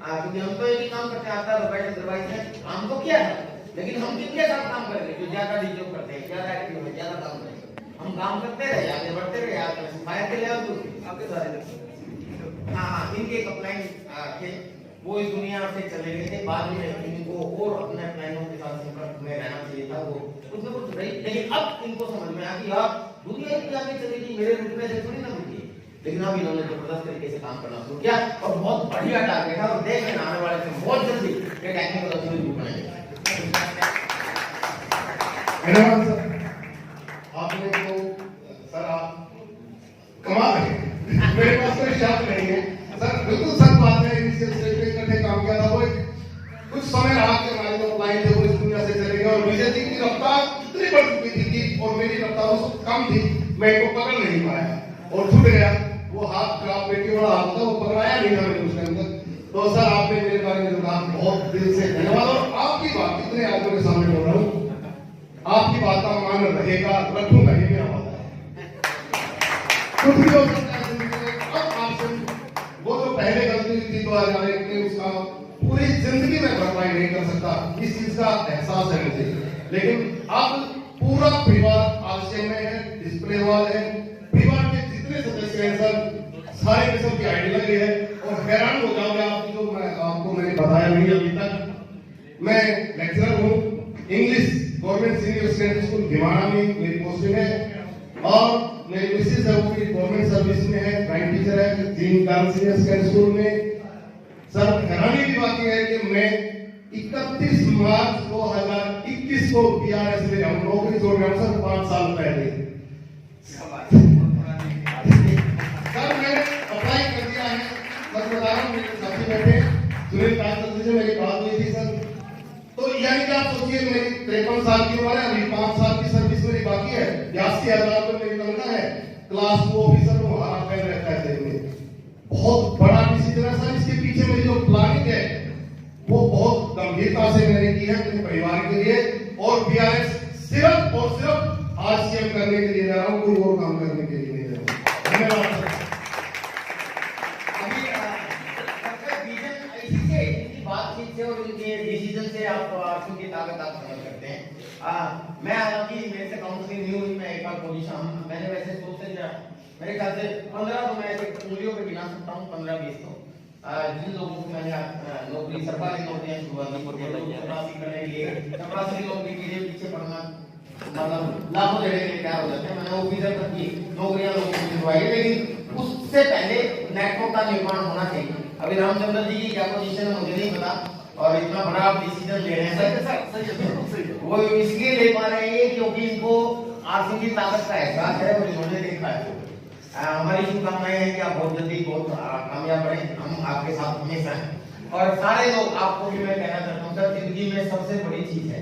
क्योंकि हम तो एक ही काम करते आता है, बैठे दरवाजे है, काम तो किया था, लेकिन हम किनके साथ काम कर रहे हैं? जो ज्यादा डिजर्व करते हैं, ज्यादा एक्टिव है, ज्यादा काम करते हैं, हम काम करते रहे, आगे बढ़ते रहे, आगे सिफायर के लिए आपके सारे हाँ इनके अपलाइन थे, वो इस दुनिया से चले गए थे। बाद में इनको और अपने अपलाइनों के साथ संपर्क में रहना चाहिए था, वो कुछ न कुछ रही, लेकिन अब इनको समझ में आ गया दुनिया इतनी आगे चली गई, मेरे रुकने से थोड़ी ना रुकी। लेकिन अब इन्होंने जबरदस्त तरीके से काम करना शुरू किया और बहुत बढ़िया टारगेट है, और देख लेना आने वाले से बहुत जल्दी ये टेक्निकल अथॉरिटी बनेंगे। धन्यवाद सर, आपने तो सर आप कमाल है, मेरे पास कोई शब्द नहीं है सर, बिल्कुल सच बात है। इनिशियल स्टेज पे इकट्ठे काम किया था, वो कुछ समय रहा कि हमारे जो क्लाइंट थे वो इस दुनिया से चले गए, और विजय जी की रफ्तार इतनी बढ़ चुकी थी कि और मेरी रफ्तार उससे कम थी, मैं इनको पकड़ नहीं पाया और छूट गया। वो हाथ खराब पेटी वाला हाथ था, वो पकड़ाया नहीं था मैंने उसके अंदर। तो सर आपने मेरे बारे में जो कहा बहुत दिल से धन्यवाद, और आपकी बात इतने आदमियों के सामने बोल रहा हूँ, आपकी बात का मान रहेगा, रखूंगा, ये मेरा वादा है। कुछ भी हो सकता है जिंदगी में, अब आपसे वो जो पहले गलती थी तो आज आने उसका पूरी जिंदगी में भरपाई नहीं कर सकता, इस चीज का एहसास है मुझे। लेकिन अब पूरा परिवार RCM में है, डिस्प्ले वॉल है, परिवार के जितने सदस्य हैं सर सारे किस्म की आईडी लगी है, और हैरान हो जाओगे आप, जो मैं आपको मैंने बताया नहीं अभी तक। मैं लेक्चरर हूँ English government senior secondary school Bhiwana में मेरी पोस्टिंग है, और मेरी मिसेज है वो भी गवर्नमेंट सर्विस में है, ड्राइंग टीचर है Deen Dayal senior secondary school में। सर हैरानी की बात यह है कि मैं 31 मार्च 2021 को PRS में हम नौकरी छोड़ गया सर, 5 साल पहले। सर मैंने अप्लाई कर दिया है, सर बता रहा हूँ, मेरे साथी बैठे सुनील कांत से मेरी बात हुई थी सर, तो यानी कि आप सोचिए मेरी 53 साल की उम्र है, अभी 5 साल की सर्विस मेरी बाकी है, 82,000 रुपये मेरी तनख्वाह है, क्लास 2 ऑफिसर को हरा कर रहता है दिन में। बहुत बड़ा डिसीजन है सर, इसके पीछे मेरी जो प्लानिंग है वो बहुत गंभीरता से मैंने की है अपने परिवार के लिए, और PRS सिर्फ और सिर्फ RCM करने के लिए जा रहा हूँ, कोई और काम करने के लिए नहीं जा रहा। धन्यवाद सर। बातचीत से और इनके डिसीजन से आप की ताकत आप समझ सकते हैं। मैं हालांकि मेरे से काउंसलिंग नहीं हुई, मैं एक बार पोजीशन मैंने वैसे सोचे मेरे ख्याल से 15 तो मैं उंगलियों पे गिना सकता हूँ, 15-20 तो जिन लोगों को मैंने नौकरी सरकारी नौकरियां शुरुआती चपरासी करने के लिए, चपरासी नौकरी के लिए पीछे पड़ना मतलब लाखों देने के लिए तैयार हो जाते हैं। मैंने ऑफिसर तक की नौकरियां लोगों को दिलवाई है, लेकिन उससे पहले नेटवर्क का निर्माण होना चाहिए। अभी रामचंद्र जी की क्या पोजीशन है मुझे नहीं पता, और इतना बड़ा आप डिसीजन ले रहे हैं सर, वो इसलिए ले पा रहे हैं क्योंकि इनको आरसी की ताकत का एहसास है और इन्होंने देखा है। हमारी शुभकामनाएं हैं कि आप बहुत जल्दी बहुत कामयाब बने, हम आपके साथ हमेशा हैं। और सारे लोग, आपको भी मैं कहना चाहता हूँ सर, जिंदगी में सबसे बड़ी चीज है,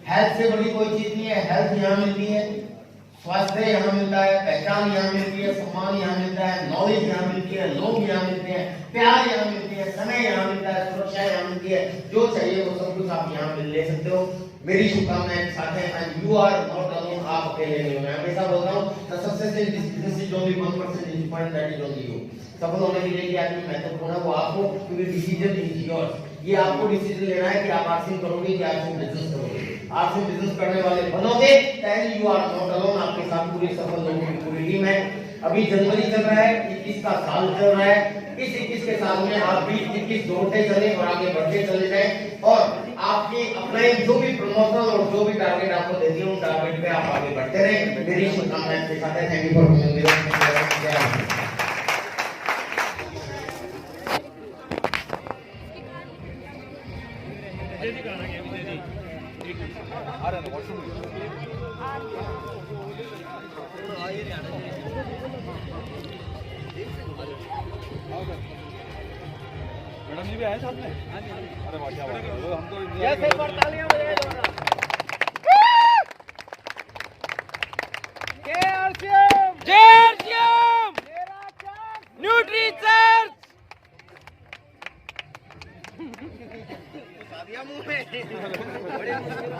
हेल्थ से बड़ी कोई चीज नहीं है। हेल्थ यहाँ मिलती है, स्वास्थ्य यहाँ मिलता है, पहचान यहाँ मिलती है, सम्मान यहाँ मिलता है, नॉलेज यहाँ मिलती है, लोग यहाँ मिलते हैं, प्यार यहाँ मिलती है, समय यहाँ मिलता है, सुरक्षा यहाँ मिलती है, जो चाहिए वो सब कुछ आप यहाँ मिल ले सकते हो। मेरी शुभकामनाएं साथ हैं, and you are not alone, आप अकेले नहीं हो। मैं हमेशा बोलता हूँ the success in this business is only 1% is dependent that is only you. सफल होने के लिए क्या महत्वपूर्ण है वो आपको, क्योंकि डिसीजन इज योर्स। ये आपको डिसीजन लेना है कि आप आरसी करोगे कि आरसी बिजनेस करोगे। आरसी बिजनेस करने वाले बनोगे then you are not alone, आपके साथ पूरी सफल लोगों की पूरी टीम है। अभी जनवरी चल रहा है, 21 का साल चल रहा है, इस 21 के साल में आप भी 21 दौड़ते चले और आगे बढ़ते चले जाए, और आपके अपने जो भी प्रमोशन और जो भी टारगेट आपको देती है उन टारगेट पे आप आगे बढ़ते रहे। मेरी शुभकामनाएं के साथ है। थैंक यू फॉर मैडम जी भी आए साथ में? अरे माशा अल्लाह, हम तो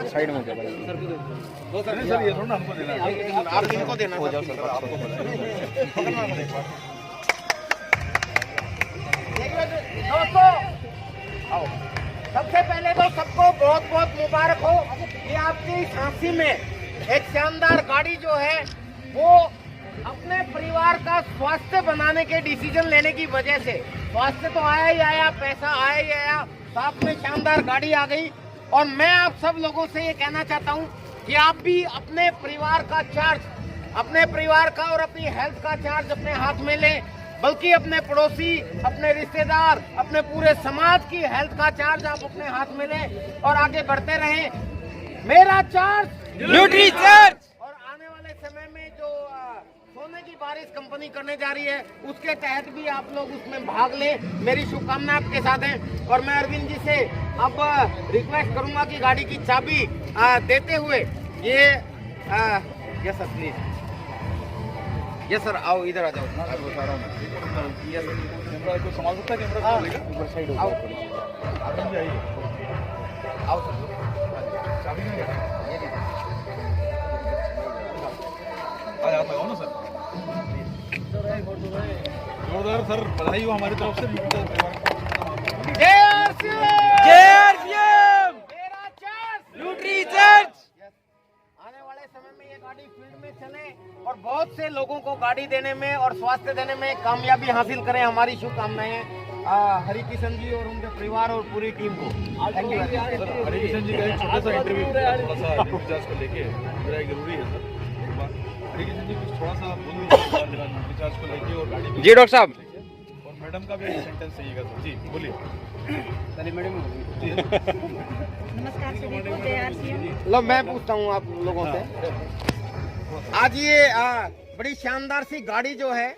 साइड में क्या सर, सर ये थोड़ा ना हमको देना, आप इनको देना हो जाओ सर, आपको दोस्तों आओ, सबसे पहले तो सबको बहुत बहुत मुबारक हो कि आपकी झांसी में एक शानदार गाड़ी जो है वो अपने परिवार का स्वास्थ्य बनाने के डिसीजन लेने की वजह से, स्वास्थ्य तो आया ही आया, पैसा आया ही आया, साथ में शानदार गाड़ी आ गई। और मैं आप सब लोगों से ये कहना चाहता हूँ कि आप भी अपने परिवार का चार्ज, अपने परिवार का और अपनी हेल्थ का चार्ज अपने हाथ में लें, बल्कि अपने पड़ोसी, अपने रिश्तेदार, अपने पूरे समाज की हेल्थ का चार्ज आप अपने हाथ में लें और आगे बढ़ते रहें। मेरा चार्ज न्यूट्री चार्ज। और आने वाले समय में जो सोने की बारिश कंपनी करने जा रही है उसके तहत भी आप लोग उसमें भाग लें। मेरी शुभकामनाएं आपके साथ हैं। और मैं अरविंद जी से अब रिक्वेस्ट करूंगा कि गाड़ी की चाबी देते हुए ये yes sir please, yes sir आओ इधर आ जाओ, बता रहा हूँ। यस कैमरा को संभाल सकता है, कैमरा ऊपर साइड आओ, आओ सर, चाबी नहीं है आप लगाओ ना सर। जोरदार सर बधाई हो हमारी तरफ से। जय आरसीएम, मेरा चार्ज न्यूट्री चार्ज। आने वाले समय में ये गाड़ी फील्ड में चले और बहुत से लोगों को गाड़ी देने में और स्वास्थ्य देने में कामयाबी हासिल करें। हमारी शुभकामनाएं हैं हरि किशन जी और उनके परिवार और पूरी टीम को। Thank you. हरि किशन जी का एक छोटा सा इंटरव्यू को लेके मेरा एक जरूरी है सर। हरि किशन जी कुछ थोड़ा सा बोल दीजिए मेरा रिचार्ज को लेके और गाड़ी। जी डॉक्टर साहब, और मैडम का भी एक सेंटेंस चाहिएगा सर। जी बोलिए। मैडम नमस्कार सभी को, जय आरसीएम। लो मैं पूछता हूँ आप लोगों से, आज ये बड़ी शानदार सी गाड़ी जो है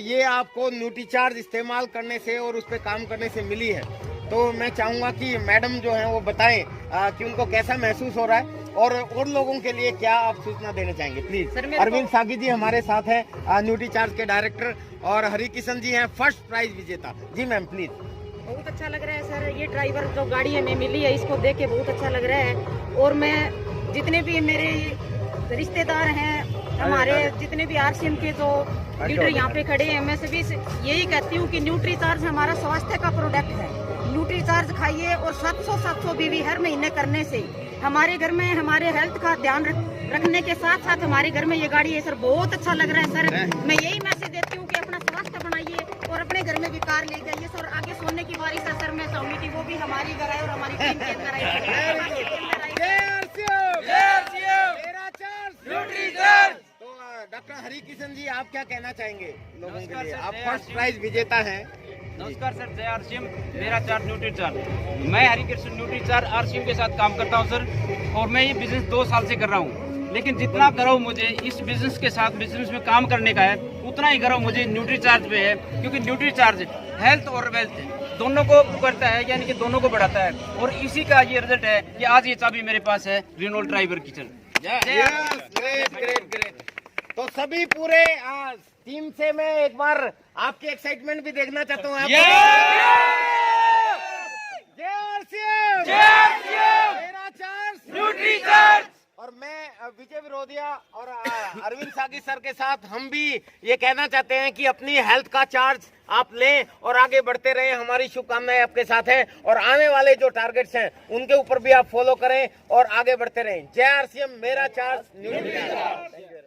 ये आपको न्यूट्री चार्ज इस्तेमाल करने से और उस पर काम करने से मिली है, तो मैं चाहूँगा कि मैडम जो है वो बताएं कि उनको कैसा महसूस हो रहा है और लोगों के लिए क्या आप सूचना देना चाहेंगे प्लीज। अरविंद सागी जी हमारे साथ है, न्यूट्री चार्ज के डायरेक्टर, और हरि किशन जी हैं फर्स्ट प्राइज विजेता। जी मैम प्लीज। बहुत अच्छा लग रहा है सर, ये ड्राइवर जो गाड़ी हमें मिली है इसको देख के बहुत अच्छा लग रहा है। और मैं जितने भी मेरे रिश्तेदार हैं, हमारे जितने भी आरसीएम के जो लीडर यहाँ पे खड़े हैं, मैं सभी से यही कहती हूँ कि न्यूट्री चार्ज हमारा स्वास्थ्य का प्रोडक्ट है। न्यूट्री चार्ज खाइए और 700 बीवी हर महीने करने से हमारे घर में हमारे हेल्थ का ध्यान रखने के साथ साथ हमारे घर में ये गाड़ी है सर। बहुत अच्छा लग रहा है सर। मैं यही मैसेज देती हूँ कि अपना स्वास्थ्य बनाइए और अपने घर में भी कार ले जाइए सर। आगे सोने की बारी से सर मैं चाहूंगी कि वो भी हमारी घर आए और हमारी टीम के अंदर आए। तो डॉक्टर हरि किशन जी आप क्या कहना चाहेंगे लोगों के लिए? आप फर्स्ट प्राइज विजेता हैं नमस्कार सर, जय आरसीएम। मेरा चार्ज न्यूट्री चार्ज। मैं हरिकृष्ण न्यूट्री चार्ज आरसीएम के साथ काम करता हूं सर, और मैं ये बिजनेस 2 साल से कर रहा हूं। लेकिन जितना गर्व मुझे इस बिजनेस के साथ बिजनेस में काम करने का है, उतना ही गर्व मुझे न्यूट्री चार्ज पे है, क्योंकि न्यूट्री चार्ज हेल्थ और वेल्थ दोनों को करता है, यानी कि दोनों को बढ़ाता है। और इसी का ये रिजल्ट है कि आज ये चाबी मेरे पास है, रेनॉल्ट ड्राइवर किचन। ग्रेट। तो सभी पूरे टीम से मैं एक बार आपकी एक्साइटमेंट भी देखना चाहता हूँ। जय आरसीएम, मेरा चार्ज न्यूट्री चार्ज। और मैं विजय विरोधिया और अरविंद सागी सर के साथ हम भी ये कहना चाहते हैं कि अपनी हेल्थ का चार्ज आप लें और आगे बढ़ते रहें। हमारी शुभकामनाएं आपके साथ हैं, और आने वाले जो टारगेट्स हैं उनके ऊपर भी आप फॉलो करें और आगे बढ़ते रहें। जय आरसीएम, मेरा चार्ज न्यूट्री चार्ज।